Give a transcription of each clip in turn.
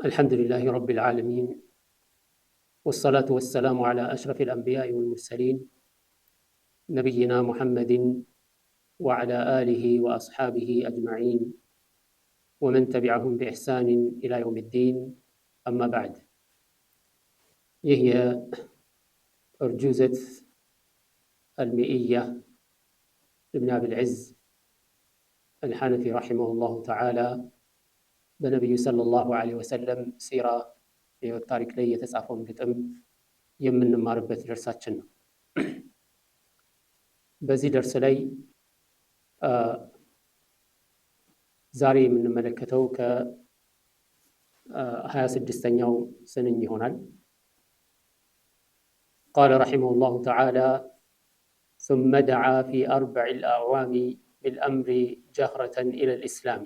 الحمد لله رب العالمين والصلاة والسلام على أشرف الأنبياء والمرسلين نبينا محمد وعلى آله وأصحابه أجمعين ومن تبعهم بإحسان إلى يوم الدين أما بعد. هي أرجوزة المئية لابن أبي العز الحنفي رحمه الله تعالى በነቢዩ ሰለላሁ ዐለይሂ ወሰለም ሲራ የህይወት ታሪክ ላይ የተጻፈውን ግጥም የምንማርበት ደርሳችን ነው። በዚህ ደርስ ላይ ዛሬ የምንመለከተው ከ26ኛው ስንኝ ይሆናል። قال رحمه الله تعالى ثم دعا في 4 الأعوام بالأمر جهرة إلى الإسلام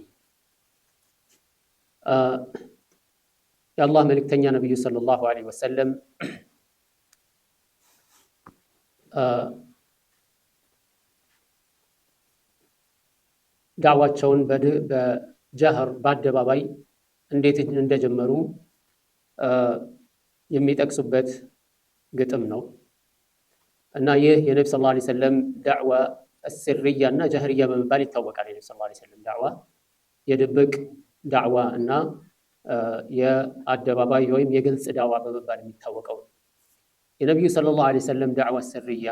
የአላህ መልእክተኛ ነቢዩ ሰለላሁ ዐለይሂ ወሰለም ዳዕዋቸውን በጀህር በአደባባይ እንዴት እንደጀመሩ የሚጠቅሱበት ግጥም ነው እና ይህ የነቢ ሰለላሁ ዐለይሂ ወሰለም ዳዕዋ ሲርያ እና ጀህርያ በመባል ይታወቃል። የነቢ ሰለላሁ ዐለይሂ ወሰለም ዳዕዋ የድብቅ ዳዕዋ እና የአደባባይ ወይም የግልጽ ዳዕዋ በመባል የሚታወቀው የነቢዩ ሰለላሁ ዐለይሂ ወሰለም ዳዕዋ ሲርያ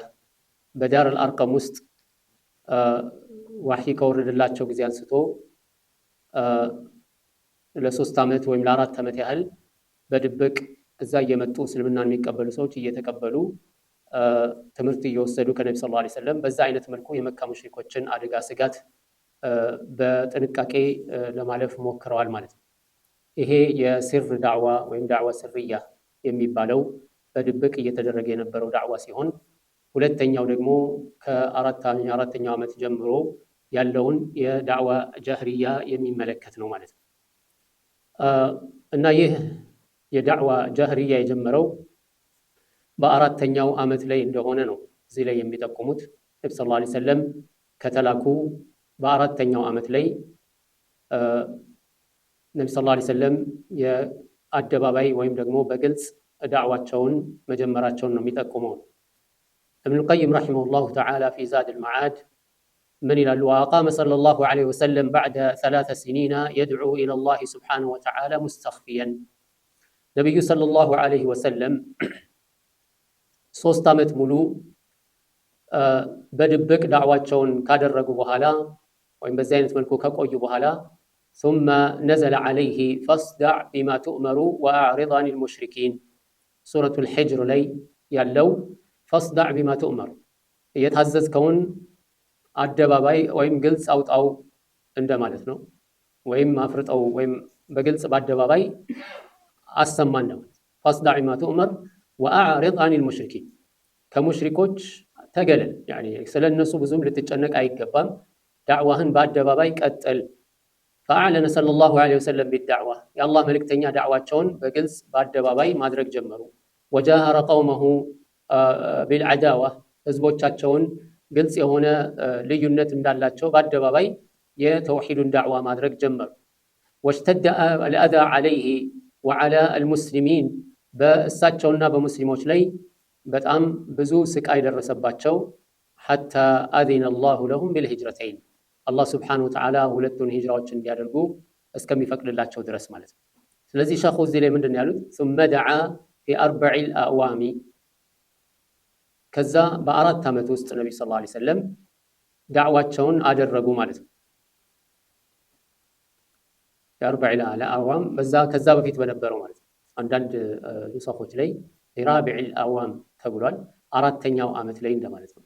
በዳር አልአርቀም ውስጥ ዋሂ ከወረደላቸው ጊዜ አንስቶ ለ3 ዓመት ወይም ለ4 ዓመት ያህል በድብቅ እዛ እየመጡ እስልምናን የሚቀበሉ ሰዎች እየተቀበሉ ትምህርት እየወሰዱ ከነቢ ሰለላሁ ዐለይሂ ወሰለም በዛ አይነት መልኩ የመካ ሙሽሪኮችን አደጋ ስጋት በጥንቃቄ ለማለፍ ሞክረዋል ማለት ነው። ይሄ የሲር ዳዕዋ ወይም ዳዕዋ ሲርያ የሚባለው በድብቅ እየተደረገ የነበረው ዳዕዋ ሲሆን ሁለተኛው ደግሞ ከአራተኛው ዓመት ጀምሮ ያለውን የዳዕዋ ጀህርያ የሚመለከት ነው ማለት ነው። እና ይህ የዳዕዋ ጀህርያ የጀመረው በ4ኛው ዓመት ላይ እንደሆነ ነው እዚህ ላይ የሚጠቁሙት። ነቢ ሰለላሁ ዐለይሂ ወሰለም ከተላኩ በ4ኛው ዓመት ላይ ነቢ ሰለላሁ ዐለይሂ ወሰለም የአደባባይ ወይም ደግሞ በግልጽ ዳዕዋቸውን መጀመራቸውን ነው የሚጠቁመው። እብኑል ቀይም ረሒመሁላሁ ተዓላ ፊ ዛድል መዓድ ምን ይላሉ? ወአቃመ ሰለላሁ ዐለይሂ ወሰለም በዕደ 3 ሲኒና የድዑ ኢለላሂ ሱብሓነሁ ወተዓላ ሙስተኽፊየን። ነቢዩ ሰለላሁ ዐለይሂ ወሰለም 3 ዓመት ሙሉ በድብቅ ዳዕዋቸውን ካደረጉ በኋላ ወይም በዚህ አይነት መልኩ ከቆዩ በኋላ ثم نزل عليه فاصدع بما تؤمر وأعرض عن المشركين ሱረቱል ሒጅር ላይ ያለው فاصدع بما تؤمر የታዘዝከውን አደባባይ ወይም ግልጽ አውጣው እንደማለት ነው። ወይም አፍርጠው ወይም በግልጽ በአደባባይ አሰማን ነው። فاصدع بما تؤمر وأعرض عن المشركين ከሙሽሪኮች ተገለል። ያኒ ስለነሱ ብዙም ልትጨነቅ አይገባም። ዳዕዋህን በአደባባይ ቀጥል። فأعلن صلى الله عليه وسلم بالدعوة يا الله ملكتኛ ዳዕዋቸውን በግልጽ በአደባባይ ማድረግ ጀመሩ። وجاهر قومه بالعداوة ህዝቦቻቸውን ግልጽ የሆነ ልዩነት እንዳላቸው በአደባባይ የተውሂዱን ዳዕዋ ማድረግ ጀመሩ። واشتد الأذى عليه وعلى المسلمين በእሳቸውና በሙስሊሞች ላይ በጣም ብዙ ስቃይ ደረሰባቸው። حتى أذن الله لهم بالهجرتين አላህ ስብሓነሁ ወተዓላ ሁለቱን ሂጅራዎች እንዲያደርጉ እስከሚፈቅድላቸው ድረስ ማለት ነው። ስለዚህ ሸኹ እዚህ ላይ ምንድን ያሉት? ثم دعا في 4 الأعوام ከዛ በ4 ዓመት ውስጥ ነቢ ሰለላሁ ዐለይሂ ወሰለም ዳዕዋቸውን አደረጉ ማለት ነው። የ4 الأعوام ከዛ በፊት በነበረው ማለት ነው። አንዳንድ ኑሰኾች ላይ ራቢዕ الأعوام ተብሏል። 4ኛው ዓመት ላይ እንደማለት ነው።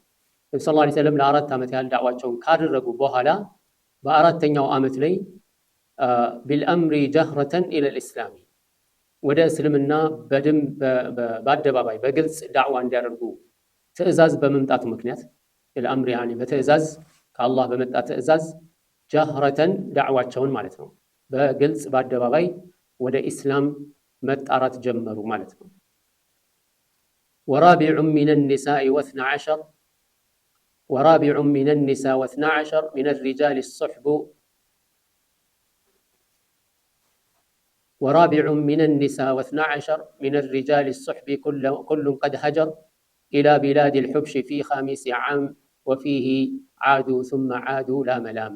ነቢ ሰለላሁ ዐለይሂ ወሰለም ለ4 ዓመት ያህል ዳዕዋቸውን ካደረጉ በኋላ በ4ኛው ዓመት ላይ ቢልአምሪ ጀህረተን ኢለል ኢስላሚ ወደ እስልምና በአደባባይ በግልጽ ዳዕዋ እንዲያደርጉ ትዕዛዝ በመምጣቱ ምክንያት الأمر يعني በትዕዛዝ ከአላህ በመጣ ትዕዛዝ ጀህረተን ዳዕዋቸውን ማለት ነው በግልጽ በአደባባይ ወደ ኢስላም መጣራት ጀመሩ ማለት ነው። ወራቢዑ ሚነ ኒሳኢ ورابع من النساء و12 من الرجال الصحب ورابع من النساء و12 من الرجال الصحب كل قد هجر إلى بلاد الحبش في 5 عام وفيه عادوا ثم عادوا لا ملام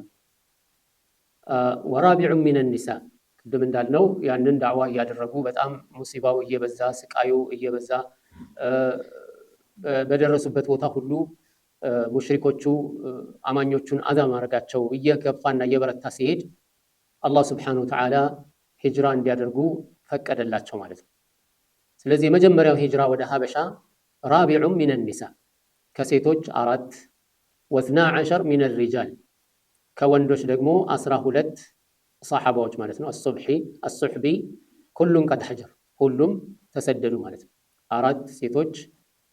ወራቢዑ ሚነ ኒሳ ቅድም እንዳልነው ያንን ዳዕዋ እያደረጉ በጣም ሙሲባው እየበዛ ስቃዩ እየበዛ በደረሱበት ቦታ ሁሉ ሙሽሪኮቹ አማኞቹን አዛ ማድረጋቸው እየገፋና እየበረታ ሲሄድ አላህ ሱብሓነሁ ወተዓላ ሂጅራ እንዲያደርጉ ፈቀደላቸው ማለት ነው። ስለዚህ የመጀመሪያው ሂጅራ ወደ ሀበሻ ራቢዑ ሚነ ኒሳ ከሴቶች 4 و12 ሚነ ሪጃል ከወንዶች ደግሞ 12 ሰሐባዎች ማለት ነው። አሱሕቢ ኩሉን ቀድ ሀጀር ሁሉም ተሰደዱ ማለት ነው። 4 ሴቶች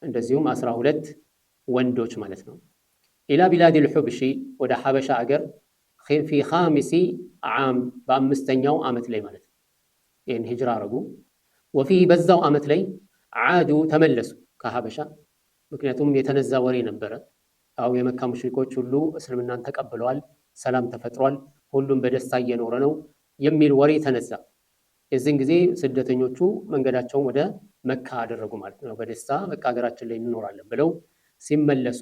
እንደዚሁም 12 ወንዶች ማለት ነው። ኢላ ቢላድ ልሑብሺ ወደ ሐበሻ አገር ፊ 5 ዓም በ5ኛው ዓመት ላይ ማለት ነው። ይህን ሂጅራ አረጉ። ወፊህ በዛው ዓመት ላይ ዓዱ ተመለሱ ከሐበሻ። ምክንያቱም የተነዛ ወሬ ነበረ። አው የመካ ሙሽሪኮች ሁሉ እስልምናን ተቀብለዋል፣ ሰላም ተፈጥሯል፣ ሁሉም በደስታ እየኖረ ነው የሚል ወሬ ተነዛ። የዚህን ጊዜ ስደተኞቹ መንገዳቸውን ወደ መካ አደረጉ ማለት ነው። በደስታ በቃ ሀገራችን ላይ እንኖራለን ብለው ሲመለሱ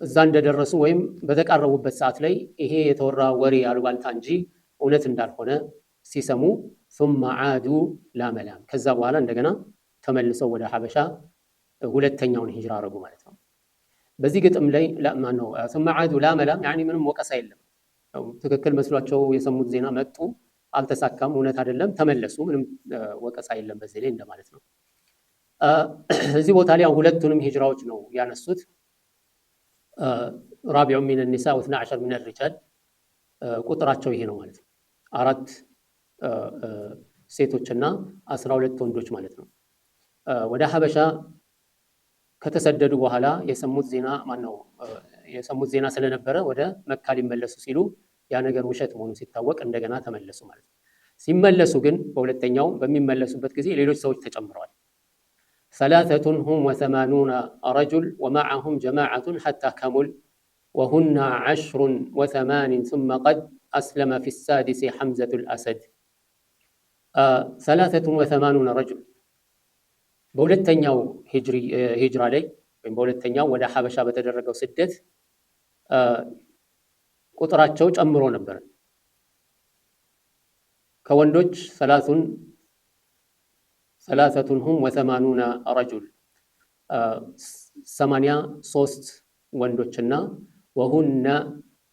እዛ እንደደረሱ ወይም በተቃረቡበት ሰዓት ላይ ይሄ የተወራ ወሬ አሉባልታ እንጂ እውነት እንዳልሆነ ሲሰሙ ثم عادوا لا ملام ከዛ በኋላ እንደገና ተመልሰው ወደ ሐበሻ ሁለተኛውን ሂጅራ አረጉ ማለት ነው። በዚህ ግጥም ላይ ለማነው ثم عادوا لا ملام يعني ምንም ወቀሳ የለም። ትክክል መስሏቸው የሰሙት ዜና መጡ፣ አልተሳካም፣ እውነት አይደለም፣ ተመለሱ፣ ምንም ወቀሳ የለም በዚህ ላይ እንደማለት ነው። እዚህ ቦታ ላይ ሁለቱንም ሂጅራዎች ነው ያነሱት። ራቢዑ ሚነ ኒሳ و12 ሚነ ሪጃል ቁጥራቸው ይሄ ነው ማለት ነው። 4 ሴቶችና 12 ወንዶች ማለት ነው። ወደ ሐበሻ ከተሰደዱ በኋላ የሰሙት ዜና ስለነበረ ወደ መካ ሊመለሱ ሲሉ ያ ነገር ውሸት መሆኑ ሲታወቅ እንደገና ተመለሱ ማለት ነው። ሲመለሱ ግን በሁለተኛው በሚመለሱበት ጊዜ ሌሎች ሰዎች ተጨምረዋል። 83 رجل ومعهم جماعة حتى كمل وهن 10 و8 ثم قد أسلم في السادس حمزة الأسد 83 رجل በሁለተኛው ሂጅራ ላይ ወይም በሁለተኛው ወደ ሐበሻ በተደረገው ስደት ቁጥራቸው ጨምሮ ነበር። ከወንዶች 83 رجل 83 ወንዶችና ወሁነ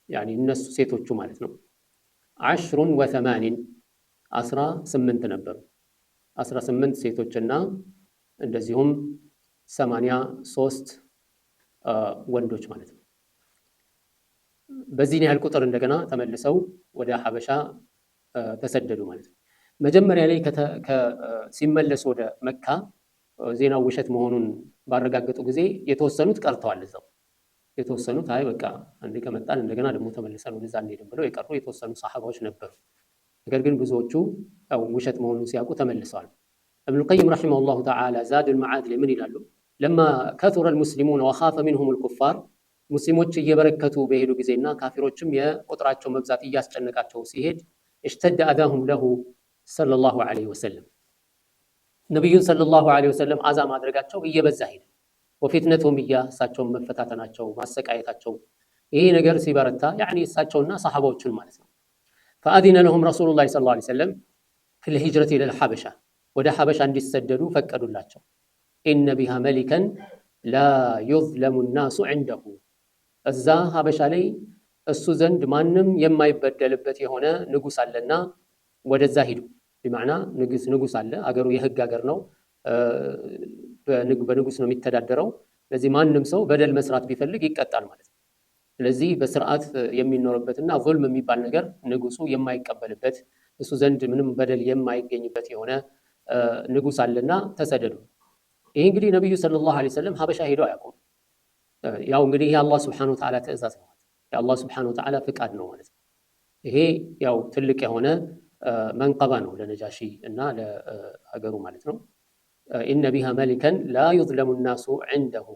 يعني እነሱ ሴቶቹ ማለት ነው 10 و8 18 ነበሩ። 18 ሴቶችና እንደዚሁም 83 ወንዶች ማለት ነው። በዚህ ያህል ቁጥር እንደገና ተመልሰው ወደ ሐበሻ ተሰደዱ ማለት ነው። መጀመሪያ ላይ ሲመለሱ ወደ መካ ዜናው ውሸት መሆኑን ባረጋገጡ ጊዜ የተወሰኑት ቀርተዋል እዛው። የተወሰኑት አይ በቃ አንዴ ከመጣን እንደገና ደግሞ ተመልሰን ወደዛ እንሄድም ብለው የቀሩ የተወሰኑ ሰሐባዎች ነበሩ። ነገር ግን ብዙዎቹ ውሸት መሆኑን ሲያውቁ ተመልሰዋል። ابن القيم رحمه الله تعالى زاد المعاد لمن ይላሉ لما كثر المسلمون وخاف منهم الكفار ሙስሊሞች እየበረከቱ በሄዱ ጊዜና ካፊሮችም የቁጥራቸው መብዛት እያስጨነቃቸው ሲሄድ اشتد اذاهم له صلى الله عليه وسلم ነብዩ صلى الله عليه وسلم አዛ ማድረጋቸው እየበዛ ሄደ። وفتنتهم እሳቸውን መፈታተናቸው ማሰቃየታቸው ይሄ ነገር ሲበረታ يعني እሳቸውና ሰሐባዎችን ማለት ነው። فاذن لهم رسول الله صلى الله عليه وسلم في الهجرة الى الحبشه ወደ ሐበሻ እንዲሰደዱ ፈቀዱላቸው። ኢነ ቢሃ መሊከን ላ ዩዝለሙ الناس عنده እዛ ሐበሻ ላይ እሱ ዘንድ ማንም የማይበደልበት የሆነ ንጉስ አለና ወደዛ ሂዱ። በማዕና ንጉስ አለ፣ አገሩ የህግ አገር ነው፣ በንጉስ ነው የሚተዳደረው። ስለዚህ ማንም ሰው በደል መስራት ቢፈልግ ይቀጣል ማለት ነው። ስለዚህ በስርዓት የሚኖርበትና ዙልም የሚባል ነገር ንጉሱ የማይቀበልበት እሱ ዘንድ ምንም በደል የማይገኝበት የሆነ ንጉስ አለና ተሰደዱ። ይሄ እንግዲህ ነብዩ ሰለላሁ ዐለይሂ ወሰለም ሐበሻ ሄደው አያውቁም። ያው እንግዲህ የአላህ Subhanahu Wa Ta'ala ትእዛዝ ነው፣ የአላህ Subhanahu Wa Ta'ala ፍቃድ ነው ማለት ነው። ይሄ ያው ትልቅ የሆነ መንቀባ ነው ለነጃሺ እና ለሀገሩ ማለት ነው። ኢነ ቢሃ መሊከን ላ ዩዝለሙ الناس عنده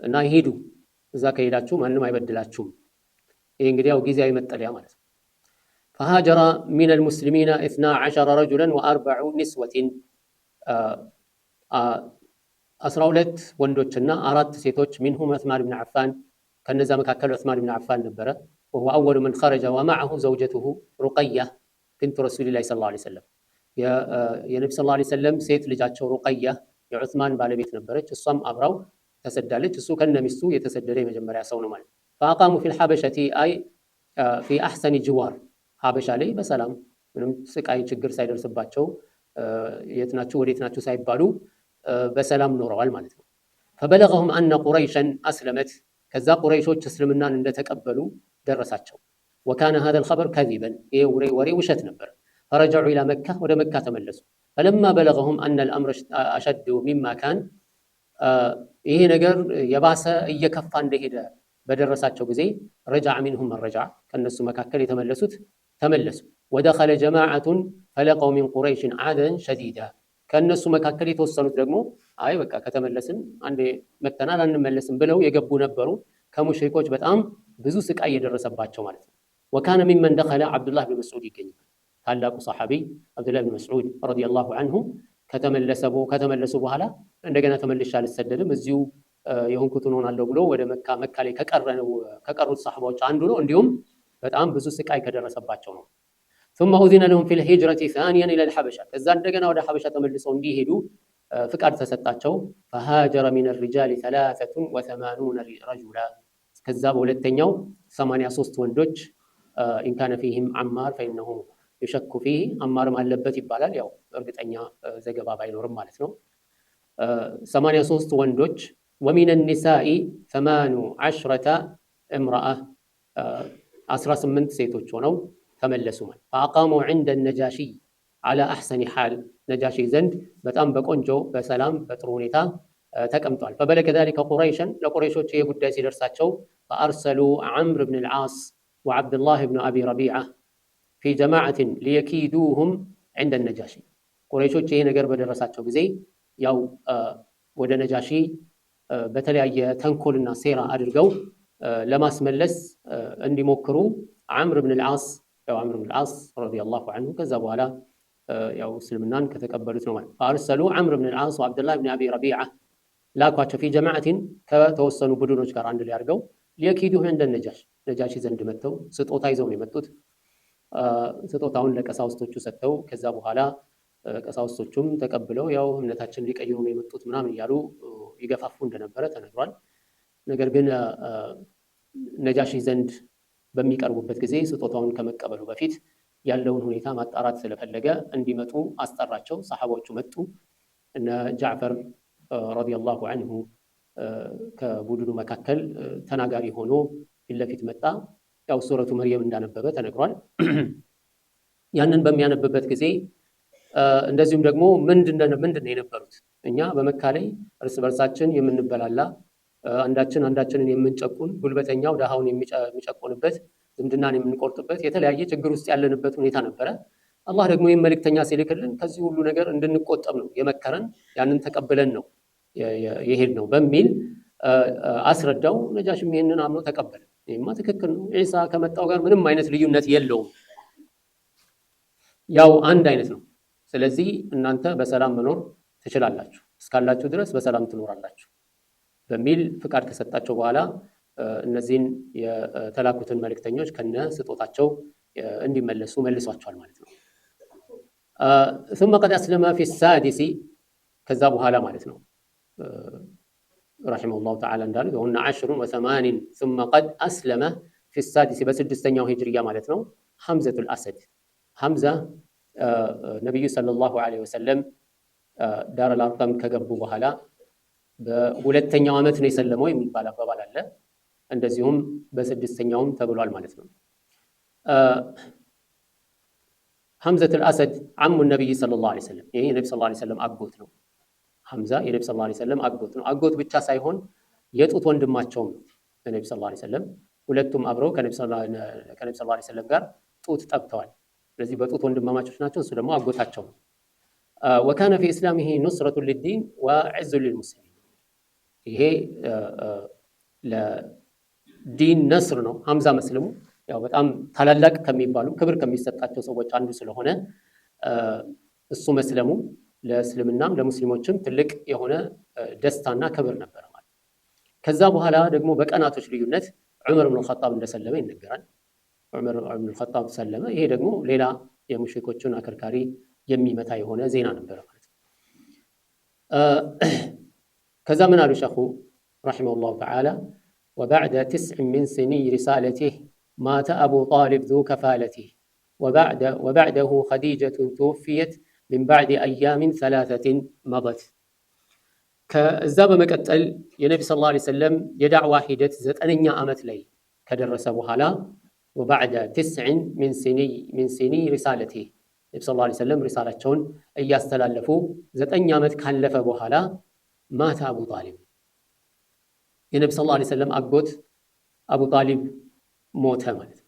እና ሄዱ፣ እዛ ከሄዳችሁ ማንም አይበድላችሁም። ይሄ እንግዲህ ያው ጊዜያዊ መጠለያ ማለት ነው። فهاجر من المسلمين 12 رجلا و4 نسوة 12 ወንዶችና 4 ሴቶች منهم عثمان بن عفان ከነዛ መካከል عثمان بن عفان ነበረ وهو أول من خرج ومعه زوجته رقية بنت رسول الله صلى الله عليه وسلم የነብዩ ሰለላሁ ዐለይሂ ወሰለም ሴት ልጃቸው ሩቀያ የዑስማን ባለቤት ነበረች እሷም አብራው ተሰዳለች እሱ ከነሚስቱ የተሰደደ የመጀመሪያ ሰው ነው ማለት فأقاموا في الحبشة أي في أحسن جوار ሀበሻ ላይ በሰላም ምንም ስቃይ ችግር ሳይደርስባቸው የት ናችሁ ወዴት ናችሁ ሳይባሉ በሰላም ኖረዋል ማለት ነው فبلغهم أن قريشا أسلمت ከዛ ቁረይሾች እስልምናን እንደተቀበሉ ደረሳቸው وكان هذا الخبر كذبا ይሄ ወሬ ውሸት ነበር فرجعوا إلى مكة ወደ መካ ተመለሱ فلما بلغهم أن الأمر أشد مما كان ይሄ ነገር የባሰ እየከፋ እንደሄደ በደረሳቸው ጊዜ رجع منهم من رجع ከነሱ መካከል የተመለሱት ተመለሱ ودخل جماعة فلقوا من قريش عادا شديدا ከነሱ መካከል የተወሰኑት ደግሞ አይ በቃ ከተመለስን አንዴ መተናል አንመለስም ብለው የገቡ ነበሩ ከሙሽሪኮች በጣም ብዙ ስቃይ የደረሰባቸው ማለት ነው وكان ممن دخل عبد الله بن مسعود ይገኛል ታላቁ ሰሐቢ አብዱላህ ብን መስዑድ ረዲየላሁ ዐንሁ ከተመለሱ በኋላ እንደገና ተመልሼ አልሰደድም እዚሁ የሆንኩትን ሆናለሁ ብሎ ወደ መካ ላይ ከቀሩት ሰሐባዎች አንዱ ነው እንዲሁም በጣም ብዙ ስቃይ ከደረሰባቸው ነው ثم أذن لهم في الهجرة ثانيا إلى الحبشة ከዛ እንደገና ወደ ሐበሻ ተመልሰው እንዲሄዱ ፍቃድ ተሰጣቸው فهاجر من الرجال 83 رجلا ከዛ በሁለተኛው 83 ወንዶች إن كان فيهم عمار فإنه يشك فيه عمارም አለበት ይባላል ያው እርግጠኛ ዘገባ ባይኖርም ማለት ነው 83 ወንዶች ومن النساء 18 امرأة 18 ሴቶች ሆነው ተመለሱ ማለት فأقاموا عند النجاشي على أحسن حال نجاشي ዘንድ በጣም በቆንጆ በሰላም በጥሩ ሁኔታ ተቀምጧል فبلغ ذلك قريشا ለቁረይሾች ይሄ ጉዳይ ሲደርሳቸው فأرسلوا عمرو بن العاص وعبد الله بن أبي ربيعة في جماعة ليكيدوهم عند النجاشي ቁረይሾች ይሄ ነገር በደረሳቸው ጊዜ ያው ወደ ነጃሺ በተለያየ ተንኮልና ሴራ አድርገው ለማስመለስ እንዲሞክሩ عمرو بن العاص رضي الله عنه ከዛ በኋላ ያው እስልምናን ከተቀበሉት ነው ማለት فارسلوا عمرو بن العاص وعبد الله بن ابي ربيعه ላኳቸው في جماعة ከተወሰኑ ቡድኖች ጋር አንድ ላይ አድርገው ليكيدوهم عند ነጃሺ ዘንድ መጥተው ስጦታ ይዘው ነው የመጡት ስጦታውን ለቀሳውስቶቹ ሰጥተው ከዛ በኋላ ቀሳውስቶቹም ተቀብለው ያው እምነታችን ሊቀይሩ ነው የመጡት ምናምን እያሉ ይገፋፉ እንደነበረ ተነግሯል ነገር ግን ነጃሺ ዘንድ በሚቀርቡበት ጊዜ ስጦታውን ከመቀበሉ በፊት ያለውን ሁኔታ ማጣራት ስለፈለገ እንዲመጡ አስጠራቸው ሰሐቦቹ መጡ እነ ጃዕፈር ረዲየላሁ ዐንሁ ከቡድኑ መካከል ተናጋሪ ሆኖ ፊትለፊት መጣ ያው ሱረቱ መርየም እንዳነበበ ተነግሯል ያንን በሚያነብበት ጊዜ እንደዚሁም ደግሞ ምንድነው የነበሩት እኛ በመካ ላይ እርስ በርሳችን የምንበላላ አንዳችንን የምንጨቁን ጉልበተኛው ደሃውን የሚጨቁንበት ዝምድናን የምንቆርጥበት የተለያየ ችግር ውስጥ ያለንበት ሁኔታ ነበረ አላህ ደግሞ የመልእክተኛ ሲልክልን ከዚህ ሁሉ ነገር እንድንቆጠብ ነው የመከረን ያንን ተቀብለን ነው የሄድ ነው በሚል አስረዳው ነጃሽም ይሄንን አምኖ ተቀበለ ይሄማ ትክክል ነው ኢሳ ከመጣው ጋር ምንም አይነት ልዩነት የለውም ያው አንድ አይነት ነው ስለዚህ እናንተ በሰላም መኖር ትችላላችሁ እስካላችሁ ድረስ በሰላም ትኖራላችሁ በሚል ፍቃድ ከሰጣቸው በኋላ እነዚህን የተላኩትን መልእክተኞች ከነ ስጦታቸው እንዲመለሱ መልሷቸዋል ማለት ነው ثم قد أسلم في السادس ከዛ በኋላ ማለት ነው رحمه الله تعالى እንዳሉት وهن 10 و8 ثم قد أسلم في السادس በስድስተኛው ሂጅሪያ ማለት ነው حمزة الأسد حمزة ነብዩ ሰለላሁ ዐለይሂ ወሰለም ዳር አልአርቀም ከገቡ በኋላ በሁለተኛው ዓመት ነው የሰለመው የሚባል አባባል አለ እንደዚሁም በስድስተኛውም ተብሏል ማለት ነው حمزة الأسد عم النبي صلى الله عليه وسلم ይሄ ነብዩ ሰለላሁ ዐለይሂ ወሰለም አጎት ነው حمزة የነብዩ ሰለላሁ ዐለይሂ ወሰለም አጎት ነው አጎት ብቻ ሳይሆን የጡት ወንድማቸው ነው ነብዩ ሰለላሁ ዐለይሂ ወሰለም ሁለቱም አብረው ከነብዩ ሰለላሁ ዐለይሂ ወሰለም ጋር ጡት ጠብተዋል ስለዚህ በጡት ወንድማማቾች ናቸው እሱ ደግሞ አጎታቸው ነው وكان في اسلامه نصرة للدين وعز للمسلمين ይሄ ለዲን ነስር ነው ሐምዛ መስለሙ ያው በጣም ታላላቅ ከሚባሉ ክብር ከሚሰጣቸው ሰዎች አንዱ ስለሆነ እሱ መስለሙ ለእስልምናም ለሙስሊሞችም ትልቅ የሆነ ደስታና ክብር ነበር ማለት። ከዛ በኋላ ደግሞ በቀናቶች ልዩነት ዑመር ኢብኑ ኸጣብ እንደሰለመ ይነገራል። ዑመር ኢብኑ ኸጣብ ሰለመ። ይሄ ደግሞ ሌላ የሙሽሪኮችን አከርካሪ የሚመታ የሆነ ዜና ነበር ማለት ነው። ከዛ ምን አሉ ሸኹ ረሒመሁላሁ ተዓላ ወበዕደ 9 ሚን ሲኒይ ሪሳለቲህ ማተ አቡ ጣሊብ ዙ ከፋለቲህ ወበዕደሁ ኸዲጀቱን ትወፊየት ሚን ባዕድ አያሚን 3 መضት። ከዛ በመቀጠል የነቢ ሰለላሁ ዐለይሂ ወሰለም የዳዕዋ ሂደት 9ኛ ዓመት ላይ ከደረሰ በኋላ ወበዕደ 9 ሚን ሲኒይ ሪሳለቲህ ነቢ ሰለላሁ ዐለይሂ ወሰለም ሪሳላቸውን እያስተላለፉ 9 ዓመት ካለፈ በኋላ ማተ አቡ ጣሊብ የነቢ ሰለላሁ ዐለይሂ ወሰለም አጎት አቡ ጣሊብ ሞተ ማለት ነው።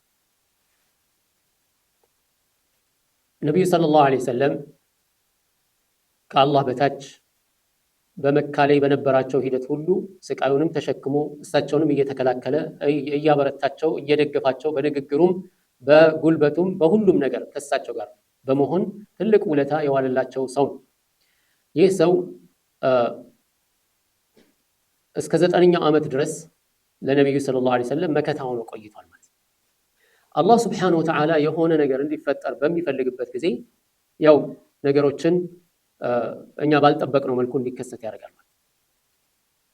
ነቢዩ ሰለላሁ ዐለይሂ ወሰለም ከአላህ በታች በመካ ላይ በነበራቸው ሂደት ሁሉ ስቃዩንም ተሸክሞ እሳቸውንም እየተከላከለ እያበረታቸው እየደገፋቸው በንግግሩም በጉልበቱም በሁሉም ነገር ከእሳቸው ጋር በመሆን ትልቅ ውለታ የዋለላቸው ሰው። ይህ ሰው እስከ 9ኛው ዓመት ድረስ ለነቢዩ ሰለላሁ ዐለይሂ ወሰለም መከታ ሆኖ ቆይቷል ማለት ነው። አላህ ሱብሓነሁ ወተዓላ የሆነ ነገር እንዲፈጠር በሚፈልግበት ጊዜ ያው ነገሮችን እኛ ባልጠበቅነው መልኩ እንዲከሰት ያደርጋል ማለት።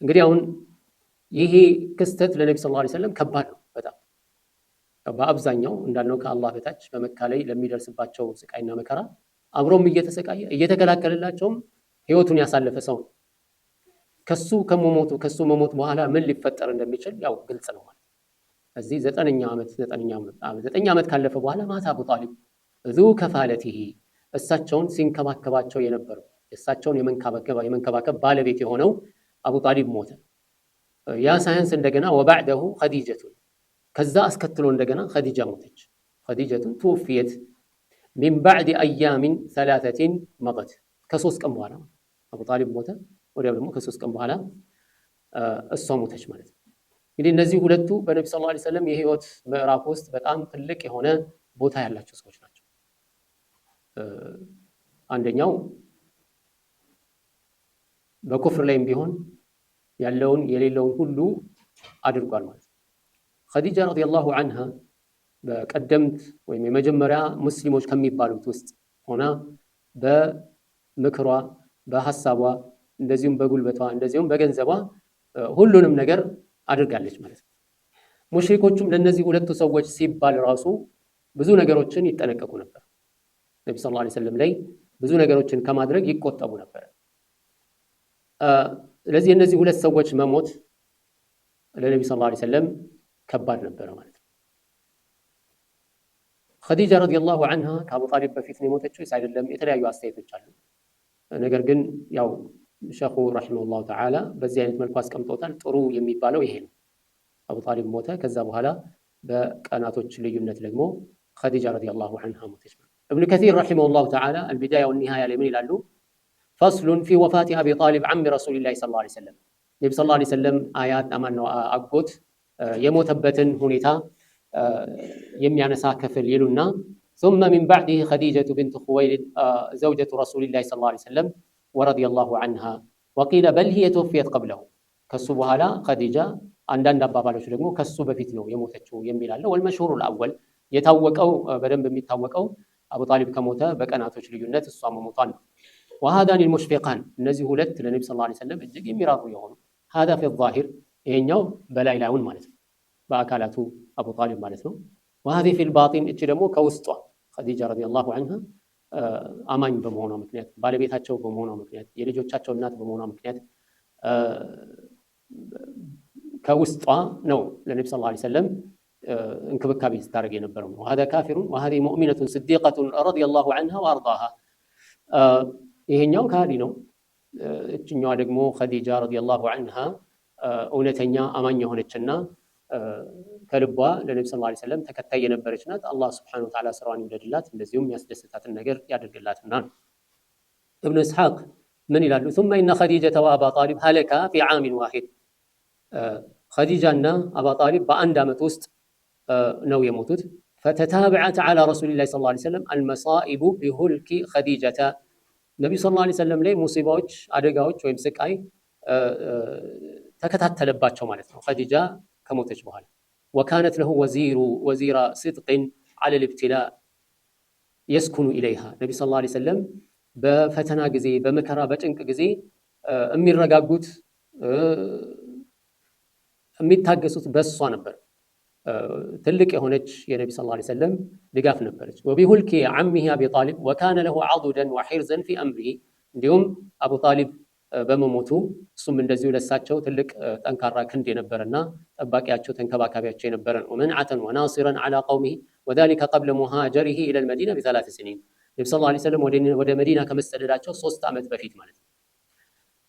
እንግዲህ አሁን ይሄ ክስተት ለነቢ ሰለላሁ ዐለይሂ ወሰለም ከባድ ነው በጣም። በአብዛኛው እንዳልነው ከአላህ በታች በመካ ላይ ለሚደርስባቸው ስቃይና መከራ አብሮም እየተሰቃየ እየተከላከለላቸውም ህይወቱን ያሳለፈ ሰው ነው። ከሱ መሞት በኋላ ምን ሊፈጠር እንደሚችል ያው ግልጽ ነው ማለት። እዚህ 9 ዓመት ካለፈ በኋላ ማታ አቡ ጣሊብ ዙ ከፋለቲሂ እሳቸውን ሲንከባከባቸው የነበረው እሳቸውን የመንከባከብ ባለቤት የሆነው አቡ ጣሊብ ሞተ። ያ ሳይንስ እንደገና ወባዕደሁ ኸዲጀቱን ከዛ አስከትሎ እንደገና ኸዲጃ ሞተች። ኸዲጀቱን ትወፊየት ሚን ባዕድ አያሚን 3 መضት ከ3 ቀን በኋላ አቡ ጣሊብ ሞተ። ወዲያው ደግሞ ከ3 ቀን በኋላ እሷ ሞተች ማለት ነው። እንግዲህ እነዚህ ሁለቱ በነቢ ሰለላሁ ዐለይሂ ወሰለም የህይወት ምዕራፍ ውስጥ በጣም ትልቅ የሆነ ቦታ ያላቸው ሰዎች ናቸው። አንደኛው በኩፍር ላይም ቢሆን ያለውን የሌለውን ሁሉ አድርጓል ማለት ነው። ኸዲጃ ረዲየላሁ ዐንሃ በቀደምት ወይም የመጀመሪያ ሙስሊሞች ከሚባሉት ውስጥ ሆና በምክሯ በሐሳቧ እንደዚሁም በጉልበቷ እንደዚሁም በገንዘቧ ሁሉንም ነገር አድርጋለች ማለት ነው። ሙሽሪኮቹም ለነዚህ ሁለቱ ሰዎች ሲባል ራሱ ብዙ ነገሮችን ይጠነቀቁ ነበር። ነቢ ሰለላሁ ዐለይሂ ወሰለም ላይ ብዙ ነገሮችን ከማድረግ ይቆጠቡ ነበር። ስለዚህ እነዚህ ሁለት ሰዎች መሞት ለነቢ ሰለላሁ ዐለይሂ ወሰለም ከባድ ነበረ ማለት ነው። ኸዲጃ ረዲየላሁ ዐንሃ ከአቡ ጣሊብ በፊት ነው የሞተችው ወይስ አይደለም? የተለያዩ አስተያየቶች አሉ። ነገር ግን ያው ሸኹ ረሒመሁላሁ ተዓላ በዚህ አይነት መልኩ አስቀምጦታል። ጥሩ የሚባለው ይሄ ነው። አቡ ጣሊብ ሞተ። ከዛ በኋላ በቀናቶች ልዩነት ደግሞ ኸዲጃ ረዲየላሁ ዐንሃ ሞተች። እብኑ ከሲር ረሒመሁላሁ ተዓላ አልቢዳያ ወኒሃያ ላይ ምን ይላሉ? ፈስሉን ፊ ወፋቲ አቢ ጣሊብ ዐሚ ረሱሊላሂ ሰለላሁ ዐለይሂ ወሰለም ነቢ ሰለላሁ ዐለይሂ ወሰለም አጎት የሞተበትን ሁኔታ የሚያነሳ ክፍል ይሉና ثم من بعده خديجة بنت خويلد زوجة رسول الله صلى الله عليه وسلم ورضي الله عنها وقيل بل هي توفيت قبله ከሱ በኋላ ኸዲጃ አንዳንድ አባባሎች ደግሞ ከሱ በፊት ነው የሞተችው የሚል አለ። والمشهور الأول የታወቀው በደንብ የሚታወቀው አቡ ጣሊብ ከሞተ በቀናቶች ልዩነት እሷ መሞቷን ነው። وهذان المشفقان እነዚህ ሁለት ለነብዩ ሰለላሁ ዐለይሂ ወሰለም እጅግ የሚራሩ የሆኑ هذا في الظاهر ይሄኛው በላይ ላዩን ማለት ነው በአካላቱ አቡ ጣሊብ ማለት ነው። وهذه في الباطن እቺ ደግሞ ከውስጧ ኸዲጃ ረዲየላሁ ዐንሃ አማኝ በመሆኗ ምክንያት ባለቤታቸው በመሆኗ ምክንያት የልጆቻቸው እናት በመሆኗ ምክንያት ከውስጧ ነው ለነብዩ ሰለላሁ ዐለይሂ ወሰለም እንክብካቤ ስታደርግ የነበረው ነው። وهذا كافر وهذه مؤمنة صديقة رضي الله عنها وأرضاها ይሄኛው ካዲ ነው። እችኛዋ ደግሞ ኸዲጃ ረዲየላሁ ዐንሃ እውነተኛ አማኝ የሆነችና ከልቧ ለነብዩ ሰለላሁ ዐለይሂ ወሰለም ተከታይ የነበረች ናት። አላህ ሱብሓነሁ ወተዓላ ስራዋን ይውደድላት እንደዚሁም ያስደስታትን ነገር ያድርግላትና ነው። እብኑ እስሐቅ ምን ይላሉ? ثم إن خديجة وأبا طالب هلكا في عام واحد ኸዲጃና አባ ጣሊብ በአንድ ዓመት ውስጥ ነው የሞቱት። فتتابعت على رسول الله صلى الله عليه وسلم المصائب بهلك خديجة ነቢዩ ሰለላሁ ዐለይሂ ወሰለም ላይ ሙሲባዎች፣ አደጋዎች ወይም ስቃይ ተከታተለባቸው ማለት ነው ኸዲጃ ከሞተች በኋላ። ወካነት ለሁ ወዚራ ሲድቅን ዐለ ልብትላእ የስኩኑ ኢለይሃ ነቢ ሰለላሁ ዐለይሂ ወሰለም በፈተና ጊዜ በመከራ በጭንቅ ጊዜ የሚረጋጉት የሚታገሱት በሷ ነበር። ትልቅ የሆነች የነቢ ሰለላሁ ዐለይሂ ወሰለም ድጋፍ ነበረች። ወቢሁልኪ ዐሚሂ አቢ ጣሊብ ወካነ ለሁ ዐዱደን ወሒርዘን ፊ አምሪሂ እንዲሁም አቡ ጣሊብ በመሞቱ እሱም እንደዚሁ ለሳቸው ትልቅ ጠንካራ ክንድ የነበረና ጠባቂያቸው ተንከባካቢያቸው የነበረ ነው። ወመንዐተን ወናሲረን ዐላ ቀውሚሂ ወዛሊከ ቀብለ ሙሃጀሪሂ ኢለል መዲና ቢሰላሲ ሲኒን ነቢ ሰለላሁ ዐለይሂ ወሰለም ወደ መዲና ከመሰደዳቸው 3 ዓመት በፊት ማለት ነው።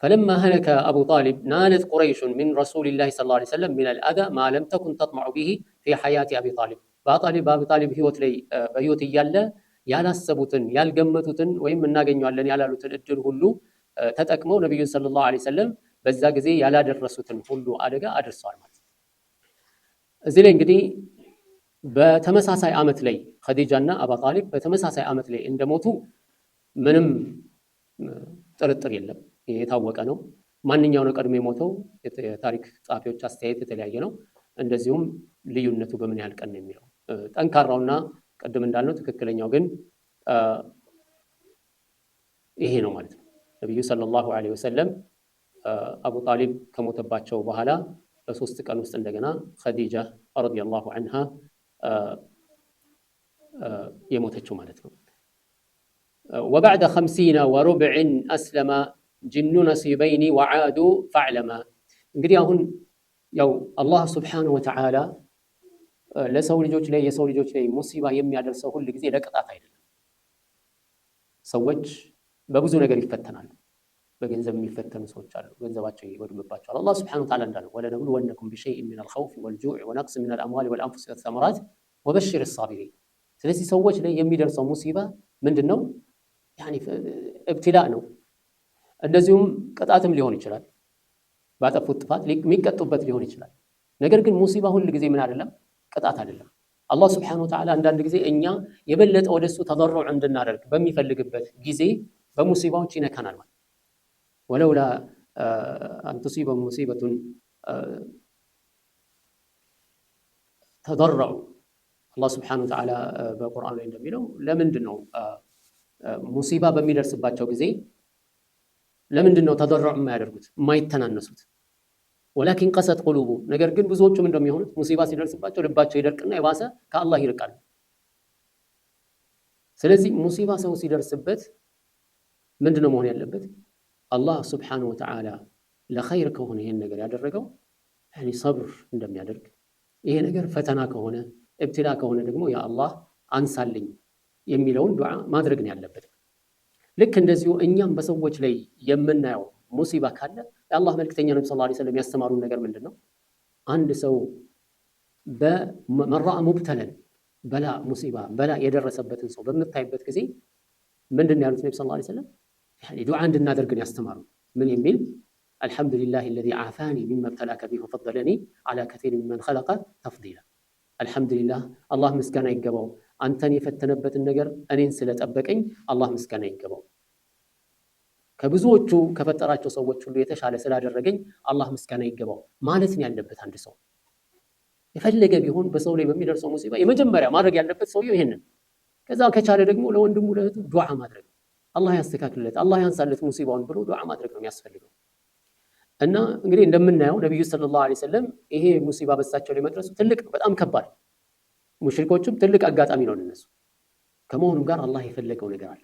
فلما هلك أبو طالب نالت قريش من رسول الله صلى الله عليه وسلم من الأذى ما لم تكن تطمع به في حياة أبي طالب በአቢ ጣሊብ ህይወት ላይ በህይወት እያለ ያላሰቡትን ያልገመቱትን ወይም እናገኘዋለን ያላሉትን እድል ሁሉ ተጠቅመው ነብዩን ሰለላሁ ዐለይሂ ወሰለም በዛ ጊዜ ያላደረሱትን ሁሉ አደጋ አድርሰዋል ማለት ነው። እዚህ ላይ እንግዲህ በተመሳሳይ ዓመት ላይ ኸዲጃና አቡ ጣሊብ በተመሳሳይ ዓመት ላይ እንደሞቱ ምንም ጥርጥር የለም። የታወቀ ነው። ማንኛው ነው ቀድሞ የሞተው? የታሪክ ጸሐፊዎች አስተያየት የተለያየ ነው። እንደዚሁም ልዩነቱ በምን ያህል ቀን ነው የሚለው ጠንካራውና ቀድም እንዳልነው ትክክለኛው ግን ይሄ ነው ማለት ነው። ነብዩ ሰለላሁ ዐለይሂ ወሰለም አቡ ጣሊብ ከሞተባቸው በኋላ በ3 ቀን ውስጥ እንደገና ኸዲጃ ረዲየላሁ ዐንሃ የሞተችው ማለት ነው። وبعد 50 وربع أسلم ጅኑ ነሲበይኒ ወዓዱ ፈዕለማ እንግዲህ አሁን ያው አላህ ሱብሓነሁ ወተዓላ ለሰው ልጆች ላይ የሰው ልጆች ላይ ሙሲባ የሚያደርሰው ሁል ጊዜ ለቅጣት አይደለም። ሰዎች በብዙ ነገር ይፈተናሉ። በገንዘብ የሚፈተኑ ሰዎች አሉ፣ ገንዘባቸው ይወድምባቸዋል። አላህ ሱብሓነሁ ወተዓላ እንዳለው ወለነብሉወነኩም ቢሸይኢን ሚነል ኸውፊ ወልጁዕ ወነቅስ ሚነል አምዋሊ ወልአንፉሲ ወሰመራት ወበሽር ሳቢሪን። ስለዚህ ሰዎች ላይ የሚደርሰው ሙሲባ ምንድነው? ያኒ እብትላእ ነው። እንደዚሁም ቅጣትም ሊሆን ይችላል። ባጠፉት ጥፋት የሚቀጡበት ሊሆን ይችላል። ነገር ግን ሙሲባ ሁል ጊዜ ምን አይደለም? ቅጣት አይደለም። አላህ ሱብሓነሁ ወተዓላ አንዳንድ ጊዜ እኛ የበለጠ ወደሱ ተضرع እንድናደርግ በሚፈልግበት ጊዜ በሙሲባዎች ይነካናል ማለት ወለውላ አን ቱሲበሁም ሙሲበቱን ተضرعوا አላህ ሱብሓነሁ ወተዓላ በቁርአን ላይ እንደሚለው ለምንድን ነው ሙሲባ በሚደርስባቸው ጊዜ ለምንድን ነው ተضرع የማያደርጉት የማይተናነሱት? ወላኪን ቀሰት ቁሉቡ ነገር ግን ብዙዎቹም እንደሚሆኑት ሙሲባ ሲደርስባቸው ልባቸው ይደርቅና የባሰ ከአላህ ይርቃሉ። ስለዚህ ሙሲባ ሰው ሲደርስበት ምንድነው መሆን ያለበት? አላህ ሱብሓነሁ ወተዓላ ለኸይር ከሆነ ይሄን ነገር ያደረገው ያኒ ሰብር እንደሚያደርግ፣ ይሄ ነገር ፈተና ከሆነ እብትላ ከሆነ ደግሞ ያ አላህ አንሳልኝ የሚለውን ዱዓ ማድረግ ነው ያለበት። ልክ እንደዚሁ እኛም በሰዎች ላይ የምናየው ሙሲባ ካለ የአላህ መልክተኛ ነብዩ ሰለላሁ ዐለይሂ ወሰለም ያስተማሩን ነገር ምንድነው? አንድ ሰው በመራ ሙብተለን በላ ሙሲባ በላ የደረሰበትን ሰው በምታይበት ጊዜ ምንድነው ያሉት ነብዩ ሰለላሁ ዐለይሂ ወሰለም? ያኒ ዱዓ እንድናደርግ ነው ያስተማሩ። ምን የሚል? አልሐምዱሊላሂ الذي عافاني مما ابتلاك به وفضلني على كثير ممن خلق تفضيلا። አልሐምዱሊላህ አላህ ምስጋና ይገባው አንተን የፈተነበትን ነገር እኔን ስለጠበቀኝ አላህ ምስጋና ይገባው። ከብዙዎቹ ከፈጠራቸው ሰዎች ሁሉ የተሻለ ስላደረገኝ አላህ ምስጋና ይገባው ማለት ነው ያለበት። አንድ ሰው የፈለገ ቢሆን በሰው ላይ በሚደርሰው ሙሲባ የመጀመሪያ ማድረግ ያለበት ሰውየው ይሄንን። ከዛ ከቻለ ደግሞ ለወንድሙ ለእህቱ ዱዓ ማድረግ፣ አላህ ያስተካክልለት፣ አላህ ያንሳለት ሙሲባውን ብሎ ዱዓ ማድረግ ነው የሚያስፈልገው። እና እንግዲህ እንደምናየው ነብዩ ሰለላሁ ዐለይሂ ወሰለም ይሄ ሙሲባ በሳቸው ላይ መድረሱ ትልቅ በጣም ከባድ፣ ሙሽሪኮችም ትልቅ አጋጣሚ ነው ለነሱ። ከመሆኑም ጋር አላህ የፈለገው ነገር አለ።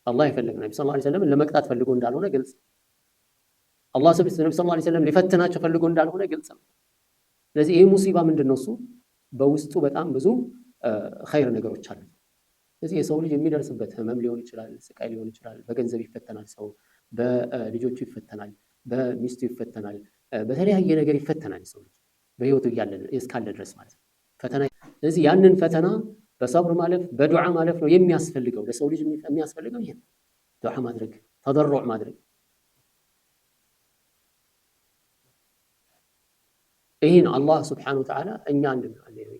አላህ የፈለገው ነብዩ ሰለላሁ ዐለይሂ ወሰለም ለመቅጣት ፈልጎ እንዳልሆነ ግልጽ፣ አላህ ነብዩ ሰለላሁ ዐለይሂ ወሰለም ሊፈትናቸው ፈልጎ እንዳልሆነ ግልጽ ነው። ስለዚህ ይሄ ሙሲባ ምንድነው? እሱ በውስጡ በጣም ብዙ ኸይር ነገሮች አሉ። ስለዚህ የሰው ልጅ የሚደርስበት ህመም ሊሆን ይችላል፣ ስቃይ ሊሆን ይችላል። በገንዘብ ይፈተናል፣ ሰው በልጆቹ ይፈተናል፣ በሚስቱ ይፈተናል፣ በተለያየ ነገር ይፈተናል። ሰው ልጅ በህይወቱ እስካለ ድረስ ማለት ነው ፈተና። ስለዚህ ያንን ፈተና በሰብር ማለፍ በዱዓ ማለፍ ነው የሚያስፈልገው። ለሰው ልጅ የሚያስፈልገው ይሄ ዱዓ ማድረግ፣ ተضرع ማድረግ። ይሄን አላህ ሱብሓነሁ ወተዓላ እኛ